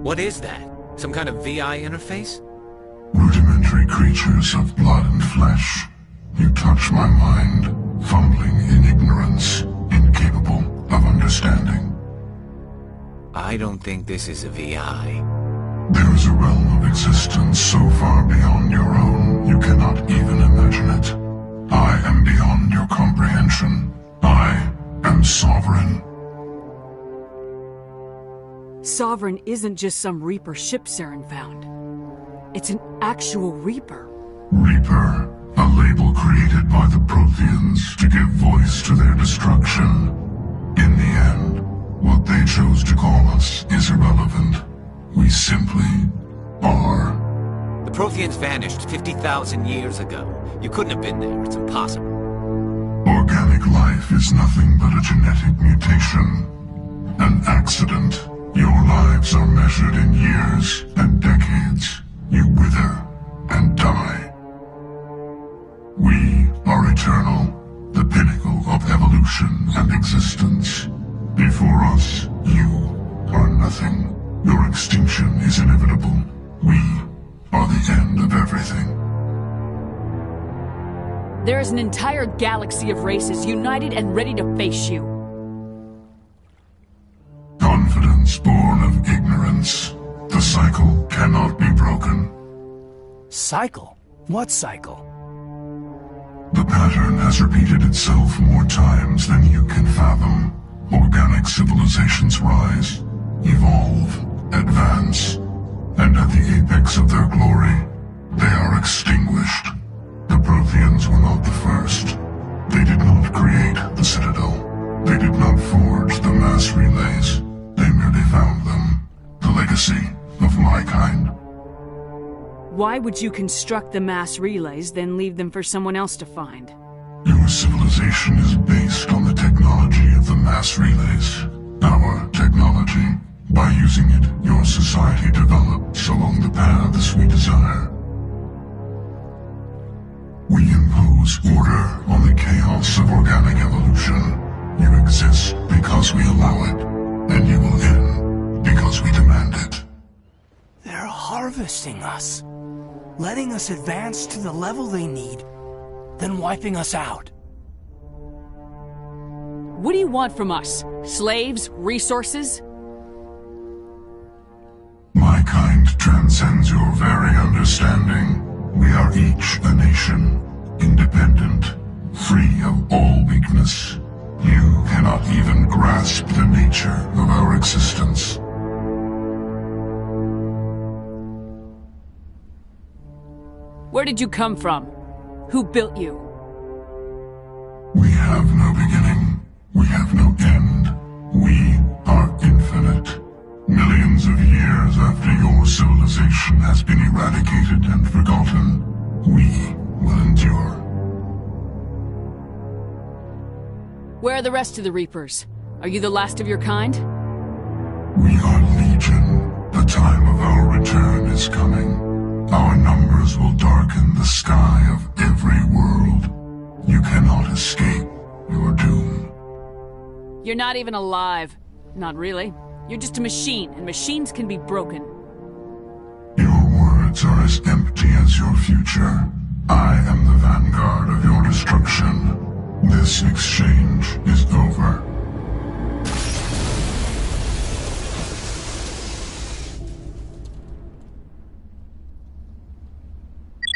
What is that? Some kind of VI interface? Rudimentary creatures of blood and flesh. You touch my mind, fumbling in ignorance, incapable of understanding. I don't think this is a VI. There is a realm of existence so far beyond your own, you cannot even imagine it. I am beyond your comprehension. I am Sovereign. Sovereign isn't just some Reaper ship Saren found. It's an actual Reaper. Reaper? A label created by the Protheans to give voice to their destruction. In the end, what they chose to call us is irrelevant. We simply are. The Protheans vanished 50,000 years ago. You couldn't have been there. It's impossible. Organic life is nothing but a genetic mutation. An accident. Your lives are measured in years and decades. You wither and die. We are eternal, the pinnacle of evolution and existence. Before us, you are nothing. Your extinction is inevitable. We are the end of everything. There is an entire galaxy of races united and ready to face you. Confidence born of ignorance. The cycle cannot be broken. Cycle? What cycle? The pattern has repeated itself more times than you can fathom. Organic civilizations rise, evolve, advance, and at the apex of their glory, they are extinguished. The Protheans were not the first. They did not create the Citadel. They did not forge the mass relays. They merely found them. The legacy of my kind. Why would you construct the mass relays, then leave them for someone else to find? Your civilization is based on the technology of the mass relays. Our technology. By using it, your society develops along the paths we desire. We impose order on the chaos of organic evolution. You exist because we allow it, and you will end because we demand it. They're harvesting us. Letting us advance to the level they need, then wiping us out. What do you want from us? Slaves? Resources? My kind transcends your very understanding. We are each a nation, independent, free of all weakness. You cannot even grasp the nature of our existence. Where did you come from? Who built you? We have no beginning. We have no end. We are infinite. Millions of years after your civilization has been eradicated and forgotten, we will endure. Where are the rest of the Reapers? Are you the last of your kind? We are legion. The time of our return is coming. Our numbers will darken the sky of every world. You cannot escape your doom. You're not even alive. Not really. You're just a machine, and machines can be broken. Your words are as empty as your future. I am the vanguard of your destruction. This exchange is over.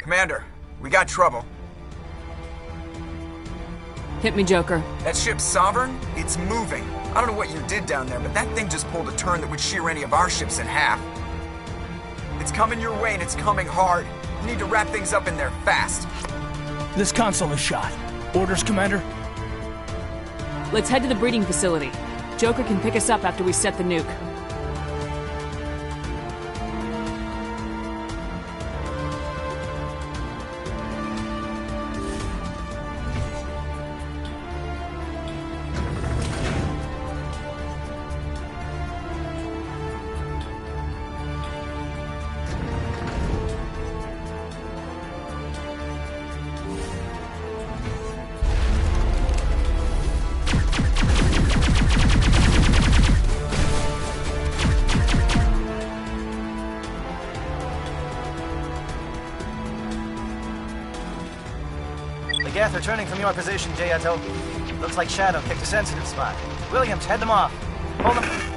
Commander, we got trouble. Hit me, Joker. That ship's Sovereign? It's moving. I don't know what you did down there, but that thing just pulled a turn that would shear any of our ships in half. It's coming your way, and it's coming hard. You need to wrap things up in there fast. This console is shot. Orders, Commander? Let's head to the breeding facility. Joker can pick us up after we set the nuke. Geth returning from your position, Jayato. Looks like Shadow picked a sensitive spot. Williams, head them off. Hold them.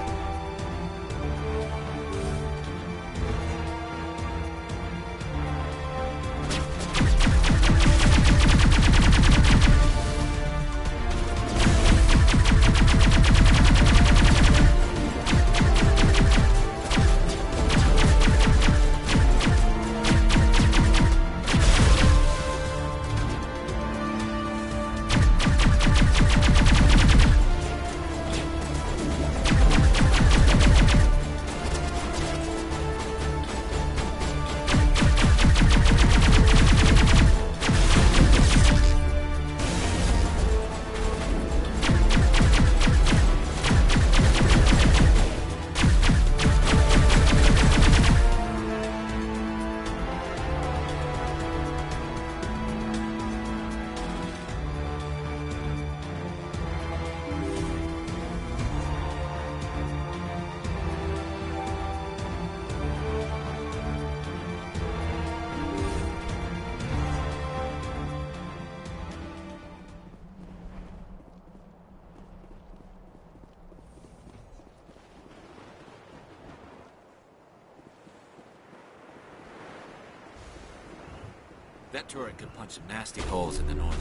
That turret could punch some nasty holes in the Normandy.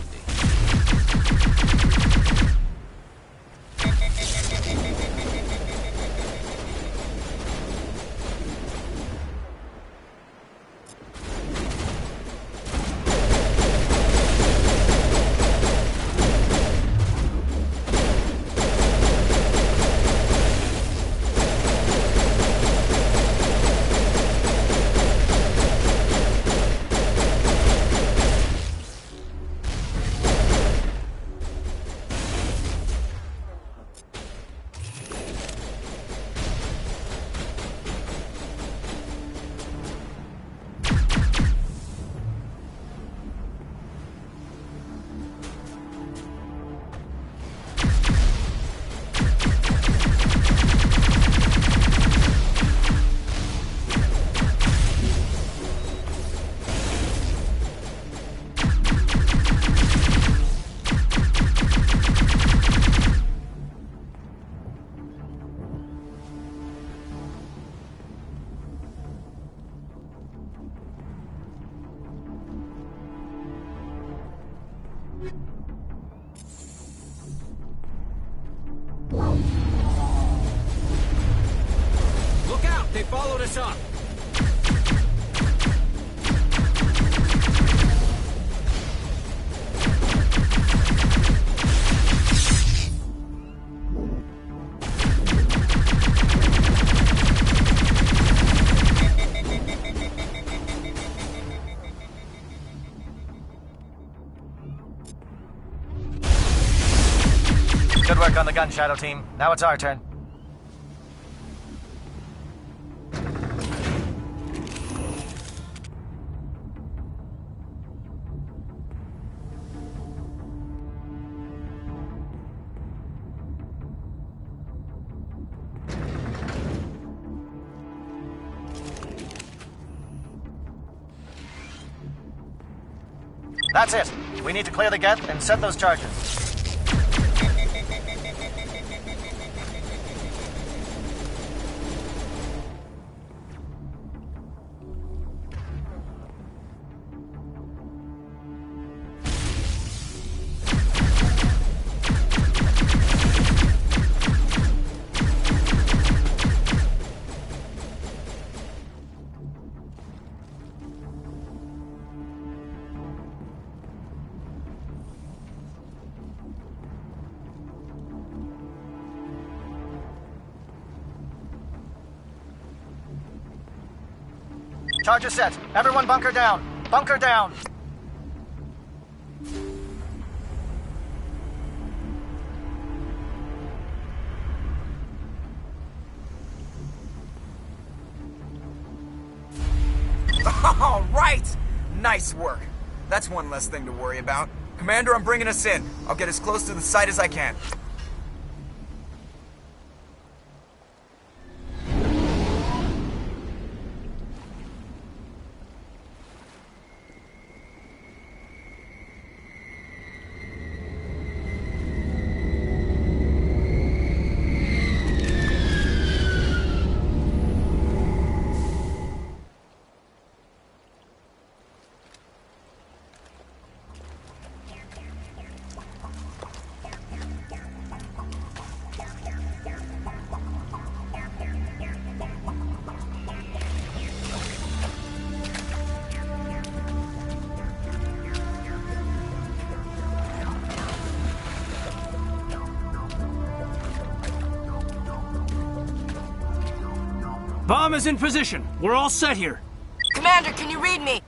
Look out! They followed us up! Good work on the gun, Shadow Team. Now it's our turn. That's it. We need to clear the gate and set those charges. Charges set. Everyone bunker down. Bunker down. All right! Nice work. That's one less thing to worry about. Commander, I'm bringing us in. I'll get as close to the site as I can. Bomb is in position. We're all set here. Commander, can you read me?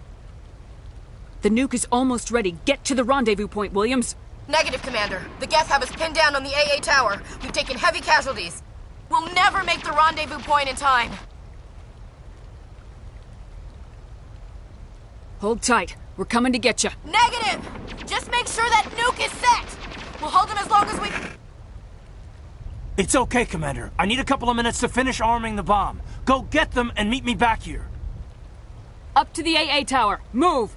The nuke is almost ready. Get to the rendezvous point, Williams. Negative, Commander. The Geth have us pinned down on the AA tower. We've taken heavy casualties. We'll never make the rendezvous point in time. Hold tight. We're coming to get you. Negative! Just make sure that nuke is set! We'll hold them as long as we... It's okay, Commander. I need a couple of minutes to finish arming the bomb. Go get them and meet me back here. Up to the AA tower. Move!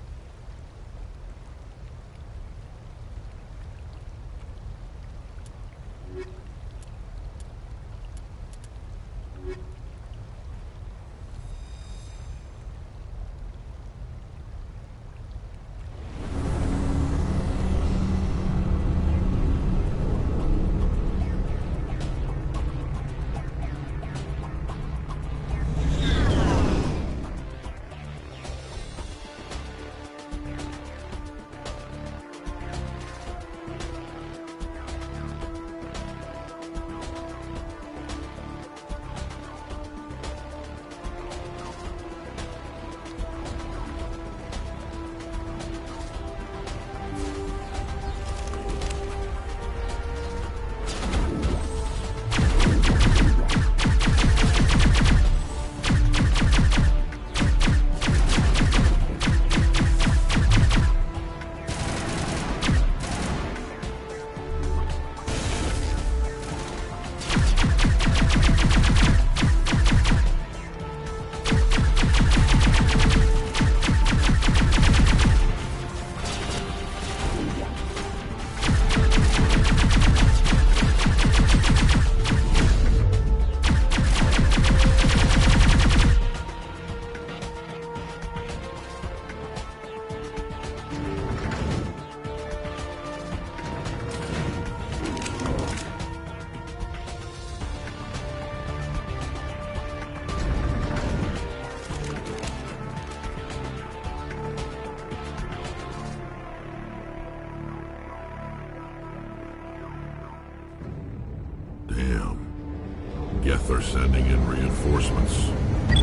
am. Geth are sending in reinforcements.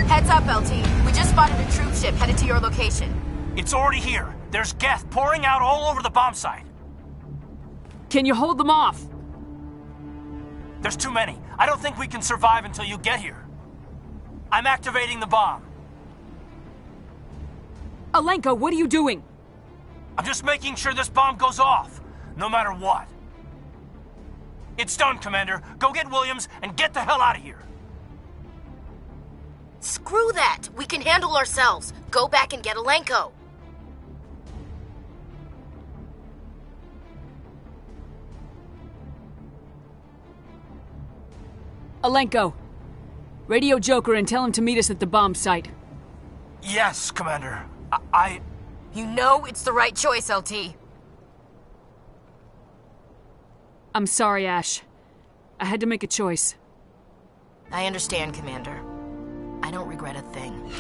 Heads up, LT. We just spotted a troop ship headed to your location. It's already here. There's Geth pouring out all over the bomb site. Can you hold them off? There's too many. I don't think we can survive until you get here. I'm activating the bomb. Alenko, what are you doing? I'm just making sure this bomb goes off, no matter what. It's done, Commander. Go get Williams and get the hell out of here. Screw that! We can handle ourselves. Go back and get Alenko. Alenko, radio Joker and tell him to meet us at the bomb site. Yes, Commander. You know it's the right choice, LT. I'm sorry, Ash. I had to make a choice. I understand, Commander. I don't regret a thing.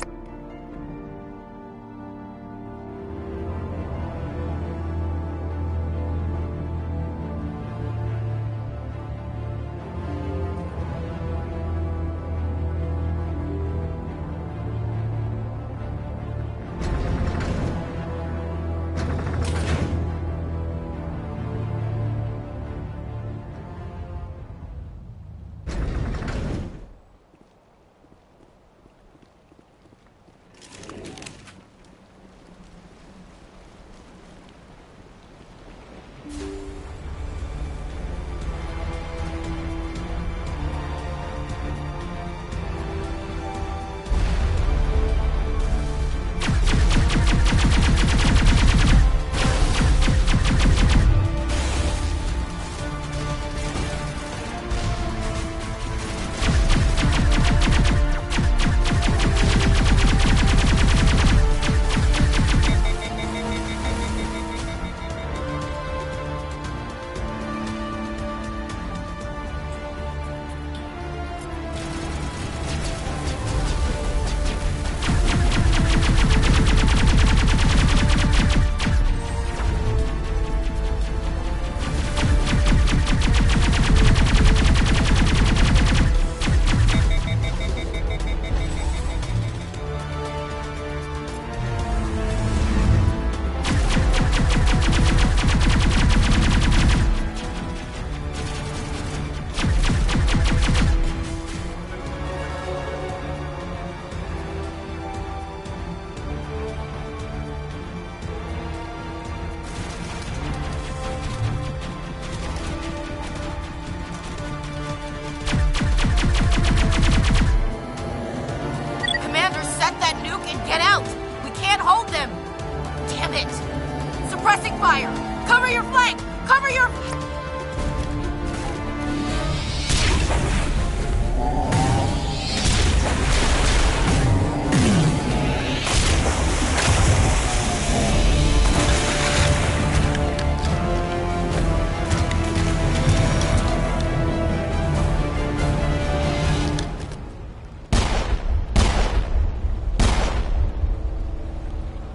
Suppressing fire! Cover your flank! Cover your...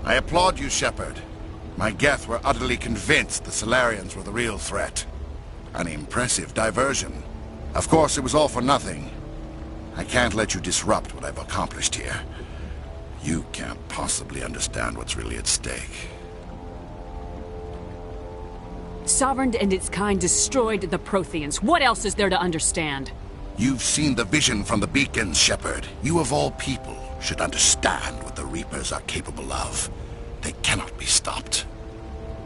I applaud you, Shepard. My Geth were utterly convinced the Solarians were the real threat. An impressive diversion. Of course, it was all for nothing. I can't let you disrupt what I've accomplished here. You can't possibly understand what's really at stake. Sovereign and its kind destroyed the Protheans. What else is there to understand? You've seen the vision from the beacons, Shepard. You of all people should understand what the Reapers are capable of. They cannot be stopped.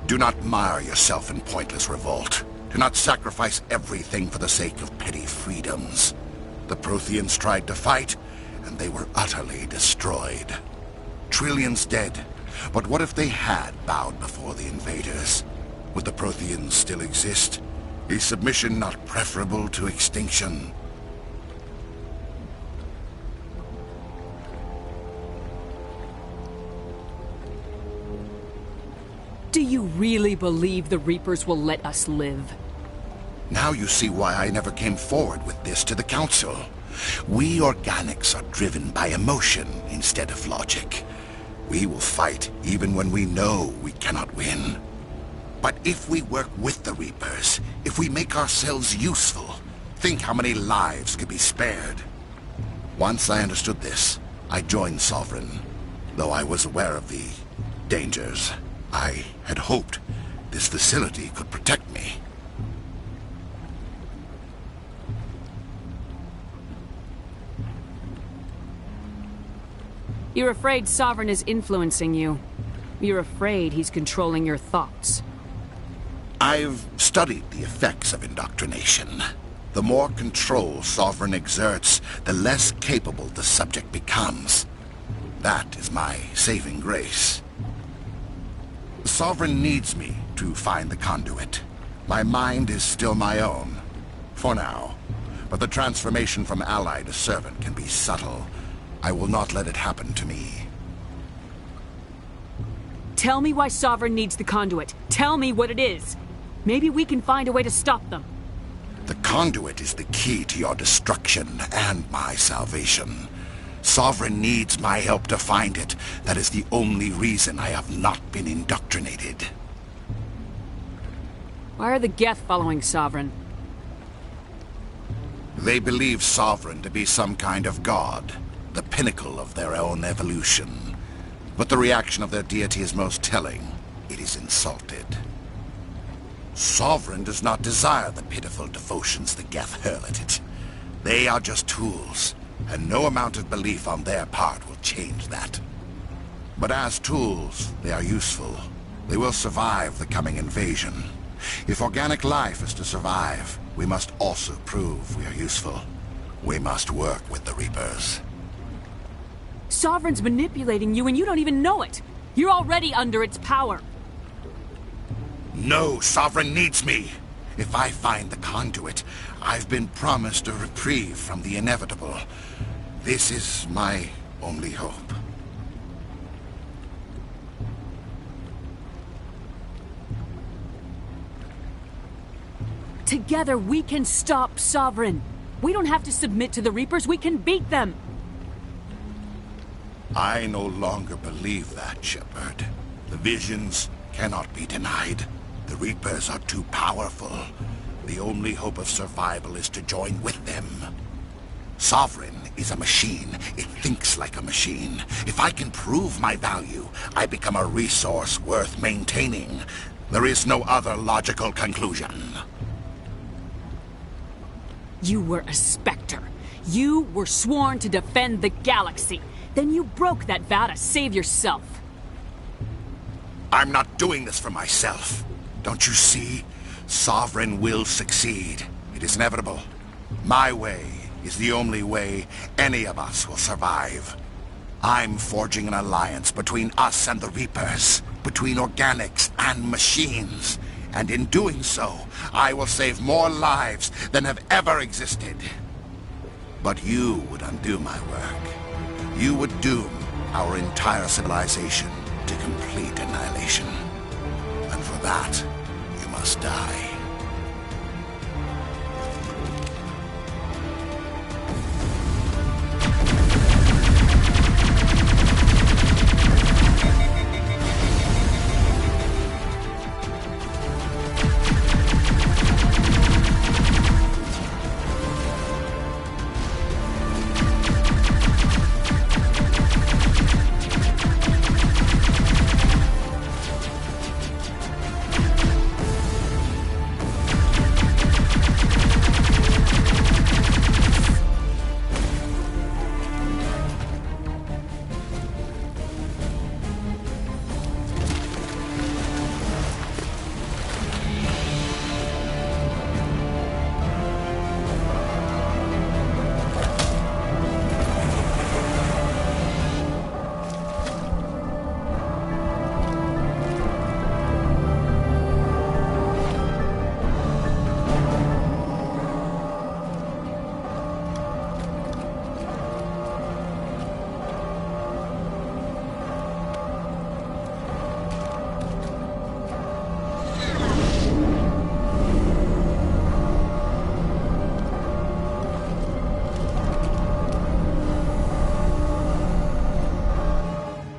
Do not mire yourself in pointless revolt. Do not sacrifice everything for the sake of petty freedoms. The Protheans tried to fight, and they were utterly destroyed. Trillions dead. But what if they had bowed before the invaders? Would the Protheans still exist? Is submission not preferable to extinction? Do you really believe the Reapers will let us live? Now you see why I never came forward with this to the Council. We organics are driven by emotion instead of logic. We will fight even when we know we cannot win. But if we work with the Reapers, if we make ourselves useful, Think how many lives could be spared. Once I understood this, I joined Sovereign. Though I was aware of the dangers, I had hoped this facility could protect me. You're afraid Sovereign is influencing you. You're afraid he's controlling your thoughts. I've studied the effects of indoctrination. The more control Sovereign exerts, the less capable the subject becomes. That is my saving grace. Sovereign needs me to find the conduit. My mind is still my own, for now. But the transformation from ally to servant can be subtle. I will not let it happen to me. Tell me why Sovereign needs the conduit. Tell me what it is. Maybe we can find a way to stop them. The conduit is the key to your destruction and my salvation. Sovereign needs my help to find it. That is the only reason I have not been indoctrinated. Why are the Geth following Sovereign? They believe Sovereign to be some kind of god, the pinnacle of their own evolution. But the reaction of their deity is most telling. It is insulted. Sovereign does not desire the pitiful devotions the Geth hurl at it. They are just tools, and no amount of belief on their part will change that. But as tools, they are useful. They will survive the coming invasion. If organic life is to survive, we must also prove we are useful. We must work with the Reapers. Sovereign's manipulating you and you don't even know it. You're already under its power. No, Sovereign needs me. If I find the conduit, I've been promised a reprieve from the inevitable. This is my only hope. Together we can stop Sovereign. We don't have to submit to the Reapers, we can beat them. I no longer believe that, Shepard. The visions cannot be denied. The Reapers are too powerful. The only hope of survival is to join with them. Sovereign is a machine. It thinks like a machine. If I can prove my value, I become a resource worth maintaining. There is no other logical conclusion. You were a Spectre. You were sworn to defend the galaxy. Then you broke that vow to save yourself. I'm not doing this for myself. Don't you see? Sovereign will succeed. It is inevitable. My way is the only way any of us will survive. I'm forging an alliance between us and the Reapers, between organics and machines. And in doing so, I will save more lives than have ever existed. But you would undo my work. You would doom our entire civilization to complete annihilation. And for that, you must die.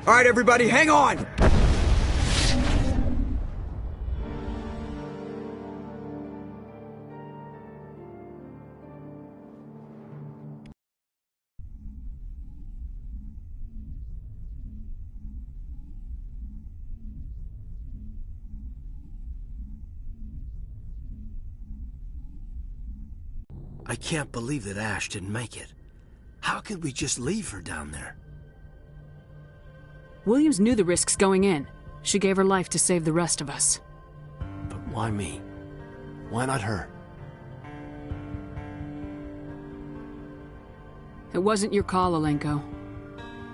All right, everybody, hang on! I can't believe that Ash didn't make it. How could we just leave her down there? Williams knew the risks going in. She gave her life to save the rest of us. But why me? Why not her? It wasn't your call, Alenko.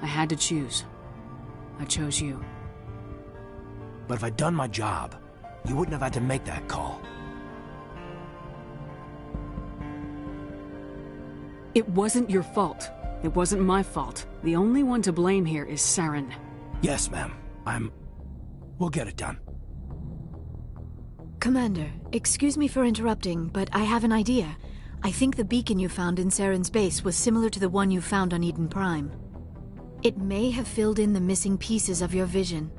I had to choose. I chose you. But if I'd done my job, you wouldn't have had to make that call. It wasn't your fault. It wasn't my fault. The only one to blame here is Saren. Yes, ma'am. We'll get it done. Commander, excuse me for interrupting, but I have an idea. I think the beacon you found in Saren's base was similar to the one you found on Eden Prime. It may have filled in the missing pieces of your vision.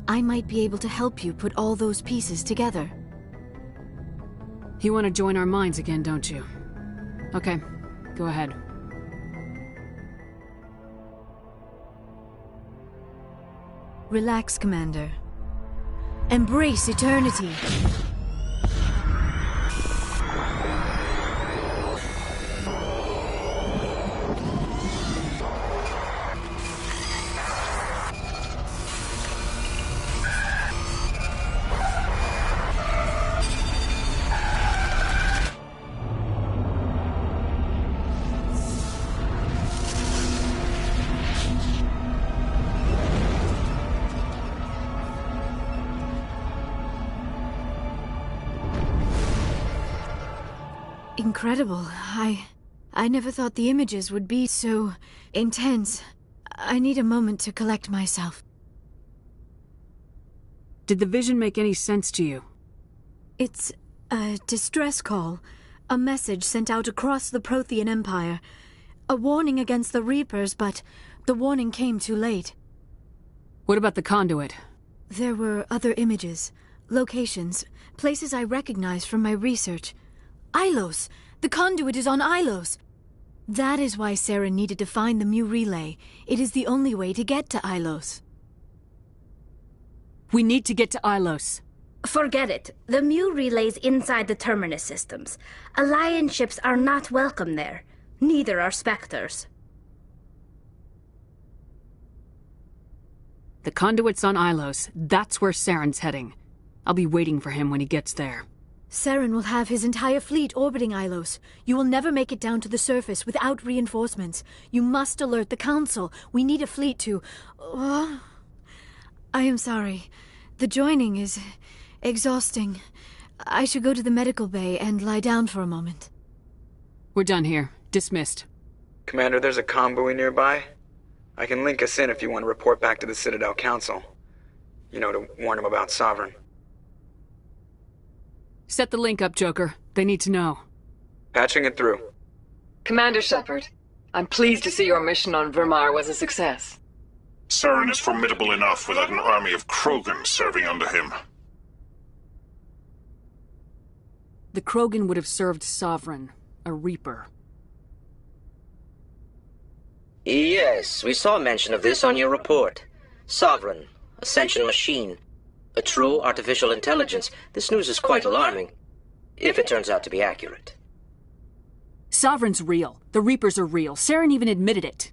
I might be able to help you put all those pieces together. You want to join our minds again, don't you? Okay, go ahead. Relax, Commander. Embrace eternity. Incredible. I never thought the images would be so intense. I need a moment to collect myself. Did the vision make any sense to you? It's a distress call. A message sent out across the Prothean Empire. A warning against the Reapers, but the warning came too late. What about the conduit? There were other images, locations, places I recognized from my research. Ilos! The conduit is on Ilos! That is why Saren needed to find the Mu relay. It is the only way to get to Ilos. We need to get to Ilos. Forget it. The Mu relay's inside the Terminus systems. Alliance ships are not welcome there. Neither are Spectres. The conduit's on Ilos. That's where Saren's heading. I'll be waiting for him when he gets there. Saren will have his entire fleet orbiting Ilos. You will never make it down to the surface without reinforcements. You must alert the Council. We need a fleet to... I am sorry. The joining is exhausting. I should go to the medical bay and lie down for a moment. We're done here. Dismissed. Commander, there's a convoy nearby. I can link us in if you want to report back to the Citadel Council. You know, to warn them about Sovereign. Set the link up, Joker. They need to know. Patching it through. Commander Shepard, I'm pleased to see your mission on Vermar was a success. Saren is formidable enough without an army of Krogan serving under him. The Krogan would have served Sovereign, a Reaper. Yes, we saw mention of this on your report. Sovereign, Ascension machine. A true artificial intelligence. This news is quite alarming, if it turns out to be accurate. Sovereign's real. The Reapers are real. Saren even admitted it.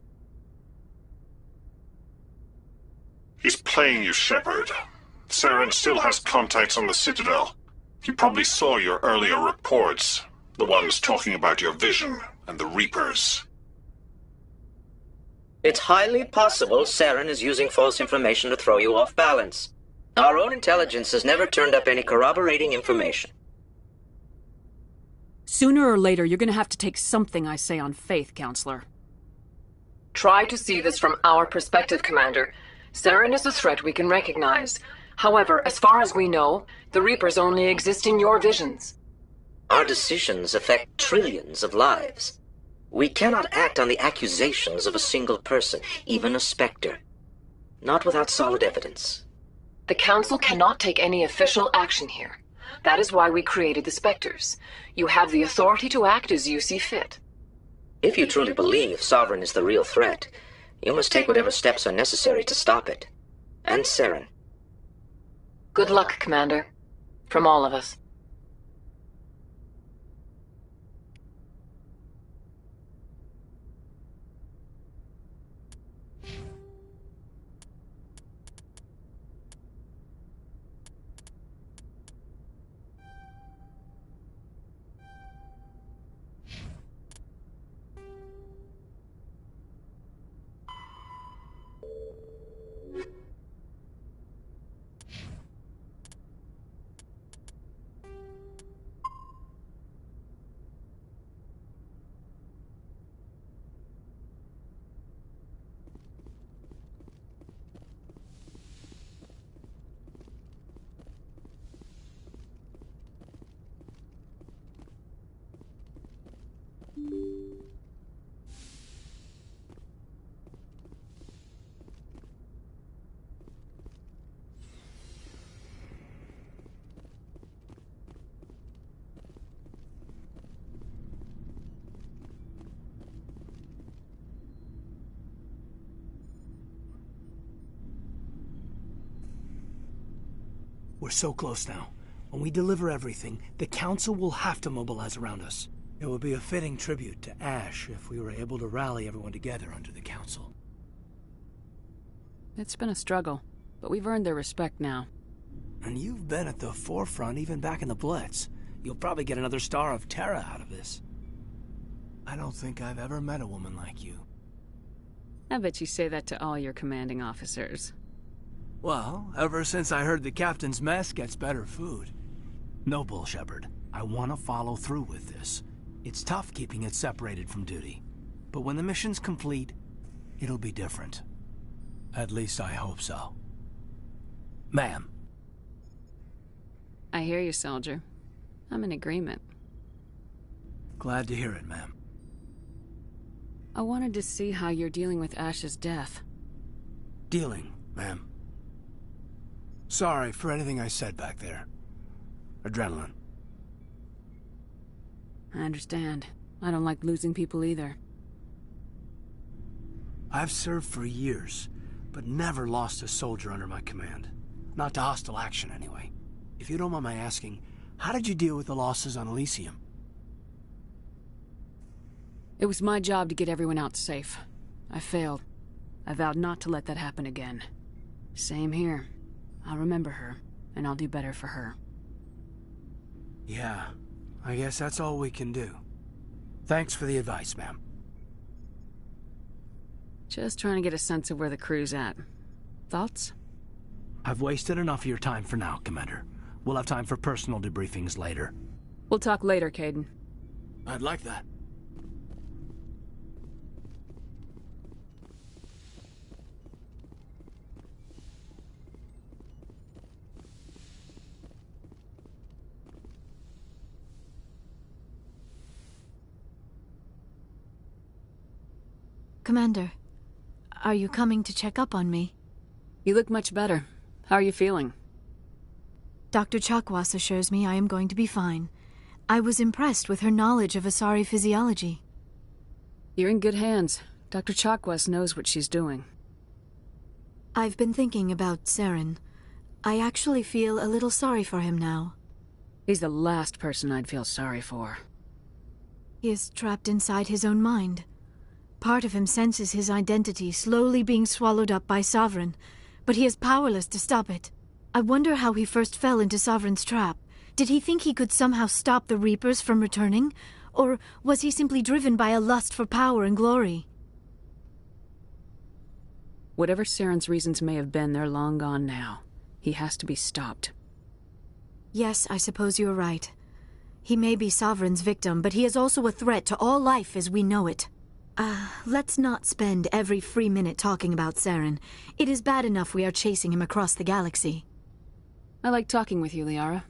He's playing you, Shepard. Saren still has contacts on the Citadel. He probably saw your earlier reports, the ones talking about your vision and the Reapers. It's highly possible Saren is using false information to throw you off balance. Our own intelligence has never turned up any corroborating information. Sooner or later, you're gonna have to take something I say on faith, Counselor. Try to see this from our perspective, Commander. Saren is a threat we can recognize. However, as far as we know, the Reapers only exist in your visions. Our decisions affect trillions of lives. We cannot act on the accusations of a single person, even a Spectre. Not without solid evidence. The Council cannot take any official action here. That is why we created the Spectres. You have the authority to act as you see fit. If you truly believe Sovereign is the real threat, you must take whatever steps are necessary to stop it. And Saren. Good luck, Commander. From all of us. We're so close now. When we deliver everything, the Council will have to mobilize around us. It would be a fitting tribute to Ash if we were able to rally everyone together under the Council. It's been a struggle, but we've earned their respect now. And you've been at the forefront even back in the Blitz. You'll probably get another Star of Terra out of this. I don't think I've ever met a woman like you. I bet you say that to all your commanding officers. Well, ever since I heard the captain's mess gets better food. No bull, Shepard. I want to follow through with this. It's tough keeping it separated from duty. But when the mission's complete, it'll be different. At least I hope so. Ma'am. I hear you, soldier. I'm in agreement. Glad to hear it, ma'am. I wanted to see how you're dealing with Ash's death. Dealing, ma'am. Sorry for anything I said back there. Adrenaline. I understand. I don't like losing people either. I've served for years, but never lost a soldier under my command. Not to hostile action, anyway. If you don't mind my asking, how did you deal with the losses on Elysium? It was my job to get everyone out safe. I failed. I vowed not to let that happen again. Same here. I'll remember her, and I'll do better for her. Yeah, I guess that's all we can do. Thanks for the advice, ma'am. Just trying to get a sense of where the crew's at. Thoughts? I've wasted enough of your time for now, Commander. We'll have time for personal debriefings later. We'll talk later, Caden. I'd like that. Commander, are you coming to check up on me? You look much better. How are you feeling? Dr. Chakwas assures me I am going to be fine. I was impressed with her knowledge of Asari physiology. You're in good hands. Dr. Chakwas knows what she's doing. I've been thinking about Saren. I actually feel a little sorry for him now. He's the last person I'd feel sorry for. He is trapped inside his own mind. Part of him senses his identity slowly being swallowed up by Sovereign, but he is powerless to stop it. I wonder how he first fell into Sovereign's trap. Did he think he could somehow stop the Reapers from returning? Or was he simply driven by a lust for power and glory? Whatever Saren's reasons may have been, they're long gone now. He has to be stopped. Yes, I suppose you're right. He may be Sovereign's victim, but he is also a threat to all life as we know it. Let's not spend every free minute talking about Saren. It is bad enough we are chasing him across the galaxy. I like talking with you, Liara.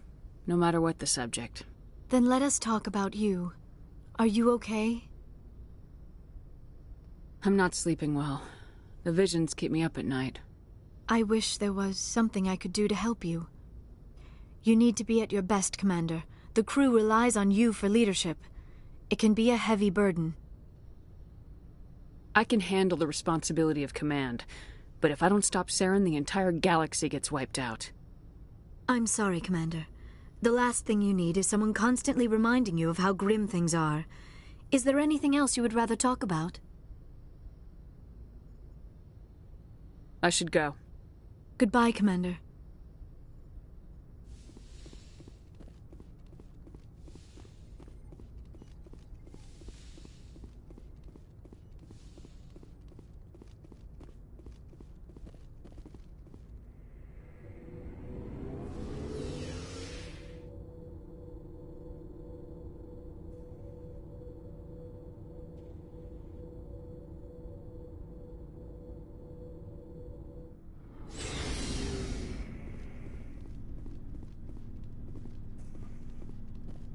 No matter what the subject. Then let us talk about you. Are you okay? I'm not sleeping well. The visions keep me up at night. I wish there was something I could do to help you. You need to be at your best, Commander. The crew relies on you for leadership. It can be a heavy burden. I can handle the responsibility of command, but if I don't stop Saren, the entire galaxy gets wiped out. I'm sorry, Commander. The last thing you need is someone constantly reminding you of how grim things are. Is there anything else you would rather talk about? I should go. Goodbye, Commander.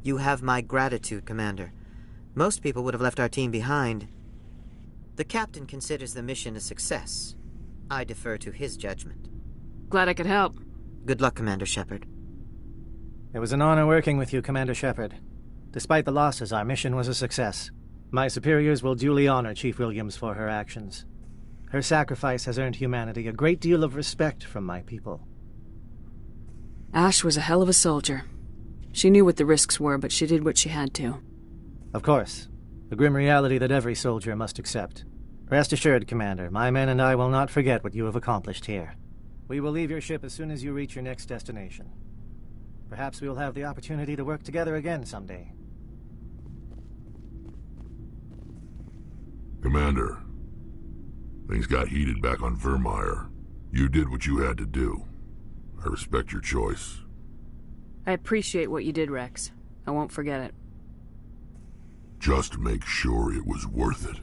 You have my gratitude, Commander. Most people would have left our team behind. The captain considers the mission a success. I defer to his judgment. Glad I could help. Good luck, Commander Shepard. It was an honor working with you, Commander Shepard. Despite the losses, our mission was a success. My superiors will duly honor Chief Williams for her actions. Her sacrifice has earned humanity a great deal of respect from my people. Ash was a hell of a soldier. She knew what the risks were, but she did what she had to. Of course. The grim reality that every soldier must accept. Rest assured, Commander, my men and I will not forget what you have accomplished here. We will leave your ship as soon as you reach your next destination. Perhaps we will have the opportunity to work together again someday. Commander, things got heated back on Vermeer. You did what you had to do. I respect your choice. I appreciate what you did, Rex. I won't forget it. Just make sure it was worth it.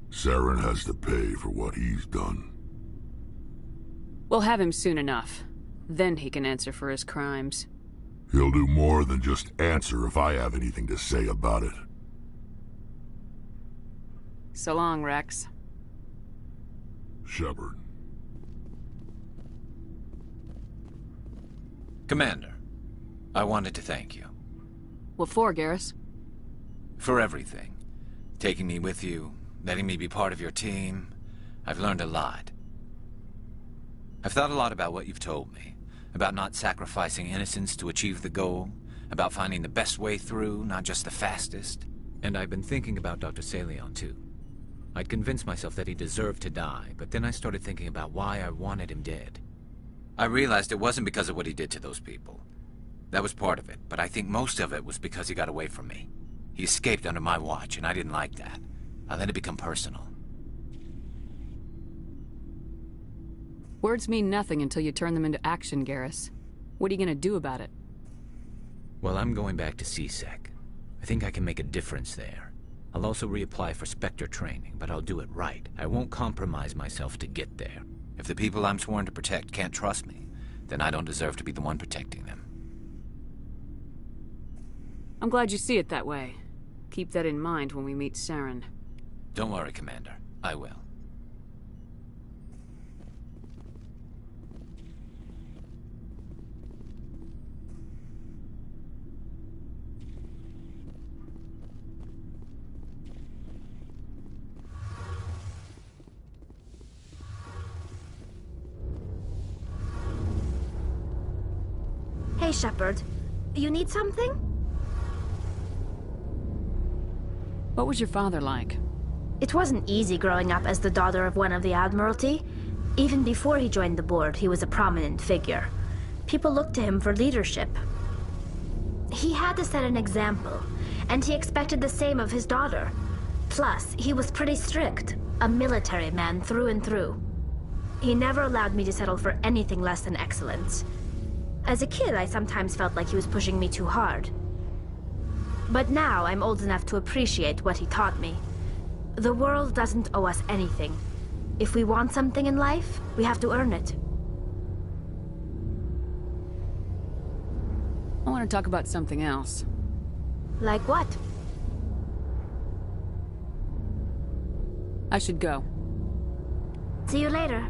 Saren has to pay for what he's done. We'll have him soon enough. Then he can answer for his crimes. He'll do more than just answer if I have anything to say about it. So long, Rex. Shepard. Commander, I wanted to thank you. What for, Garrus? For everything. Taking me with you, letting me be part of your team. I've learned a lot. I've thought a lot about what you've told me. About not sacrificing innocence to achieve the goal. About finding the best way through, not just the fastest. And I've been thinking about Dr. Saleon, too. I'd convinced myself that he deserved to die, but then I started thinking about why I wanted him dead. I realized it wasn't because of what he did to those people. That was part of it, but I think most of it was because he got away from me. He escaped under my watch, and I didn't like that. I let it become personal. Words mean nothing until you turn them into action, Garrus. What are you gonna do about it? Well, I'm going back to C-Sec. I think I can make a difference there. I'll also reapply for Spectre training, but I'll do it right. I won't compromise myself to get there. If the people I'm sworn to protect can't trust me, then I don't deserve to be the one protecting them. I'm glad you see it that way. Keep that in mind when we meet Saren. Don't worry, Commander. I will. Hey, Shepard. You need something? What was your father like? It wasn't easy growing up as the daughter of one of the Admiralty. Even before he joined the board, he was a prominent figure. People looked to him for leadership. He had to set an example, and he expected the same of his daughter. Plus, he was pretty strict, a military man through and through. He never allowed me to settle for anything less than excellence. As a kid, I sometimes felt like he was pushing me too hard. But now I'm old enough to appreciate what he taught me. The world doesn't owe us anything. If we want something in life, we have to earn it. I want to talk about something else. Like what? I should go. See you later.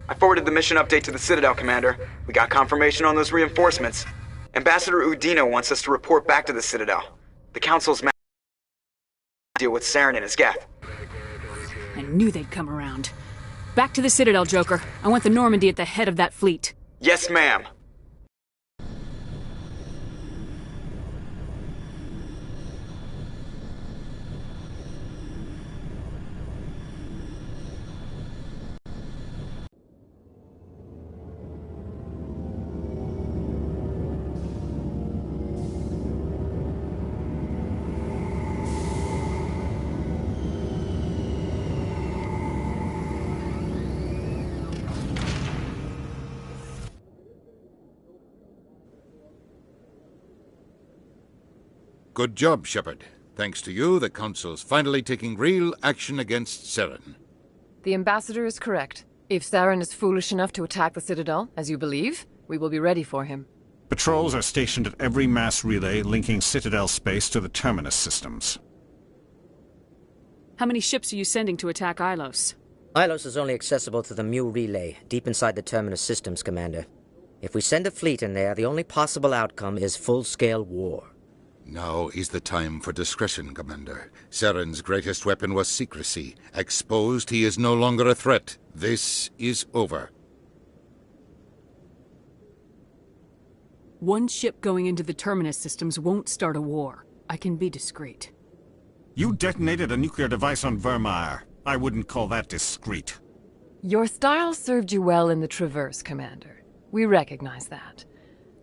I forwarded the mission update to the Citadel, Commander. We got confirmation on those reinforcements. Ambassador Udina wants us to report back to the Citadel. The Council's deal with Saren and his Geth. I knew they'd come around. Back to the Citadel, Joker. I want the Normandy at the head of that fleet. Yes, ma'am. Good job, Shepard. Thanks to you, the Council's finally taking real action against Saren. The Ambassador is correct. If Saren is foolish enough to attack the Citadel, as you believe, we will be ready for him. Patrols are stationed at every mass relay linking Citadel space to the Terminus systems. How many ships are you sending to attack Ilos? Ilos is only accessible to the Mu relay, deep inside the Terminus systems, Commander. If we send a fleet in there, the only possible outcome is full-scale war. Now is the time for discretion, Commander. Saren's greatest weapon was secrecy. Exposed, he is no longer a threat. This is over. One ship going into the Terminus systems won't start a war. I can be discreet. You detonated a nuclear device on Vermeer. I wouldn't call that discreet. Your style served you well in the Traverse, Commander. We recognize that.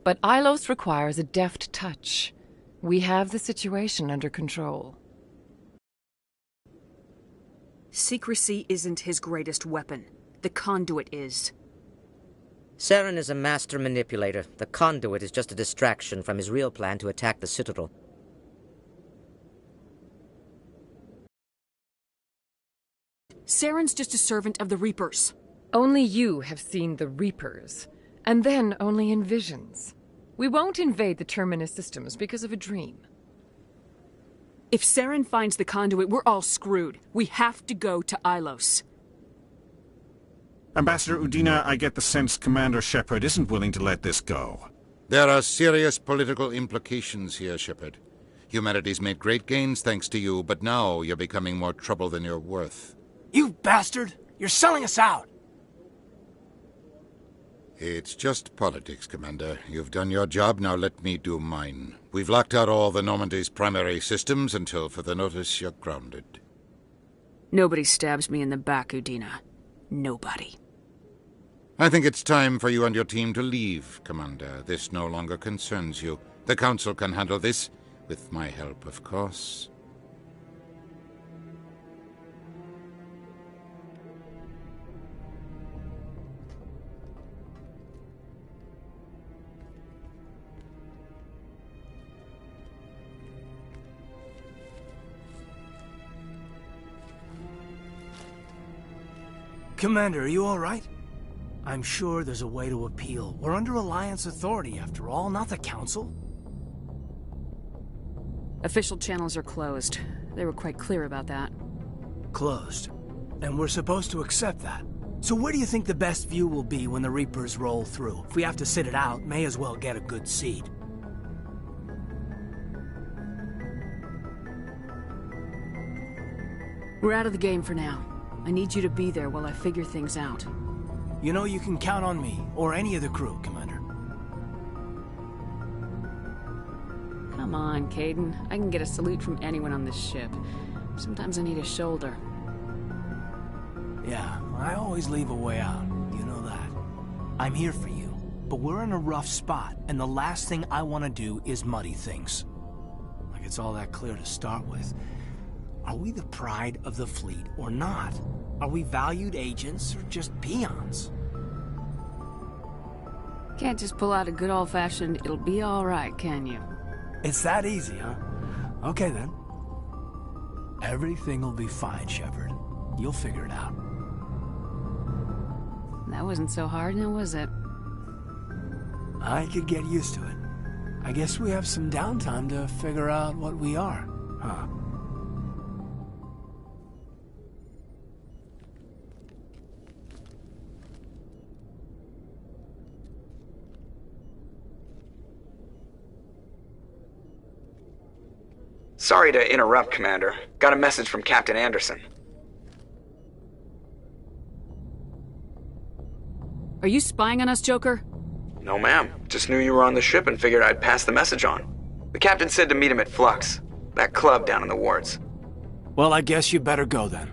But Ilos requires a deft touch. We have the situation under control. Secrecy isn't his greatest weapon. The conduit is. Saren is a master manipulator. The conduit is just a distraction from his real plan to attack the Citadel. Saren's just a servant of the Reapers. Only you have seen the Reapers, and then only in visions. We won't invade the Terminus systems because of a dream. If Saren finds the conduit, we're all screwed. We have to go to Ilos. Ambassador Udina, I get the sense Commander Shepard isn't willing to let this go. There are serious political implications here, Shepard. Humanity's made great gains thanks to you, but now you're becoming more trouble than you're worth. You bastard! You're selling us out! It's just politics, Commander. You've done your job, now let me do mine. We've locked out all the Normandy's primary systems until further notice you're grounded. Nobody stabs me in the back, Udina. Nobody. I think it's time for you and your team to leave, Commander. This no longer concerns you. The Council can handle this, with my help, of course. Commander, are you all right? I'm sure there's a way to appeal. We're under Alliance authority, after all, not the Council. Official channels are closed. They were quite clear about that. Closed. And we're supposed to accept that. So where do you think the best view will be when the Reapers roll through? If we have to sit it out, may as well get a good seat. We're out of the game for now. I need you to be there while I figure things out. You know you can count on me, or any of the crew, Commander. Come on, Caden. I can get a salute from anyone on this ship. Sometimes I need a shoulder. Yeah, I always leave a way out. You know that. I'm here for you, but we're in a rough spot, and the last thing I want to do is muddy things. Like it's all that clear to start with. Are we the pride of the fleet or not? Are we valued agents or just peons? Can't just pull out a good old-fashioned, it'll be all right, can you? It's that easy, huh? Okay, then. Everything will be fine, Shepard. You'll figure it out. That wasn't so hard, now was it? I could get used to it. I guess we have some downtime to figure out what we are, huh? Sorry to interrupt, Commander. Got a message from Captain Anderson. Are you spying on us, Joker? No, ma'am. Just knew you were on the ship and figured I'd pass the message on. The captain said to meet him at Flux, that club down in the wards. Well, I guess you better go then.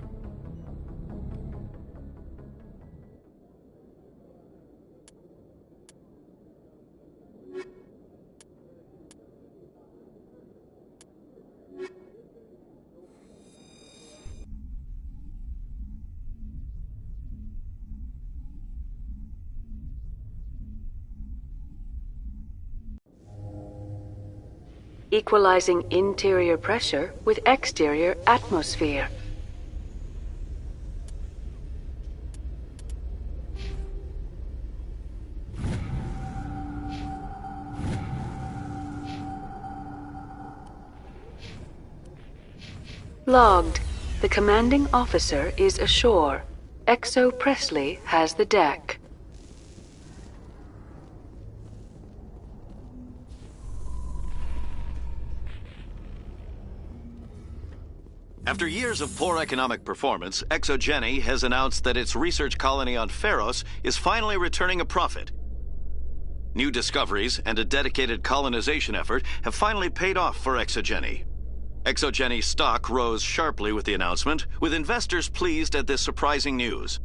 equalizing interior pressure with exterior atmosphere. Logged. The commanding officer is ashore. Exo Presley has the deck. After years of poor economic performance, ExoGeni has announced that its research colony on Pharos is finally returning a profit. New discoveries and a dedicated colonization effort have finally paid off for ExoGeni. ExoGeni stock rose sharply with the announcement, with investors pleased at this surprising news.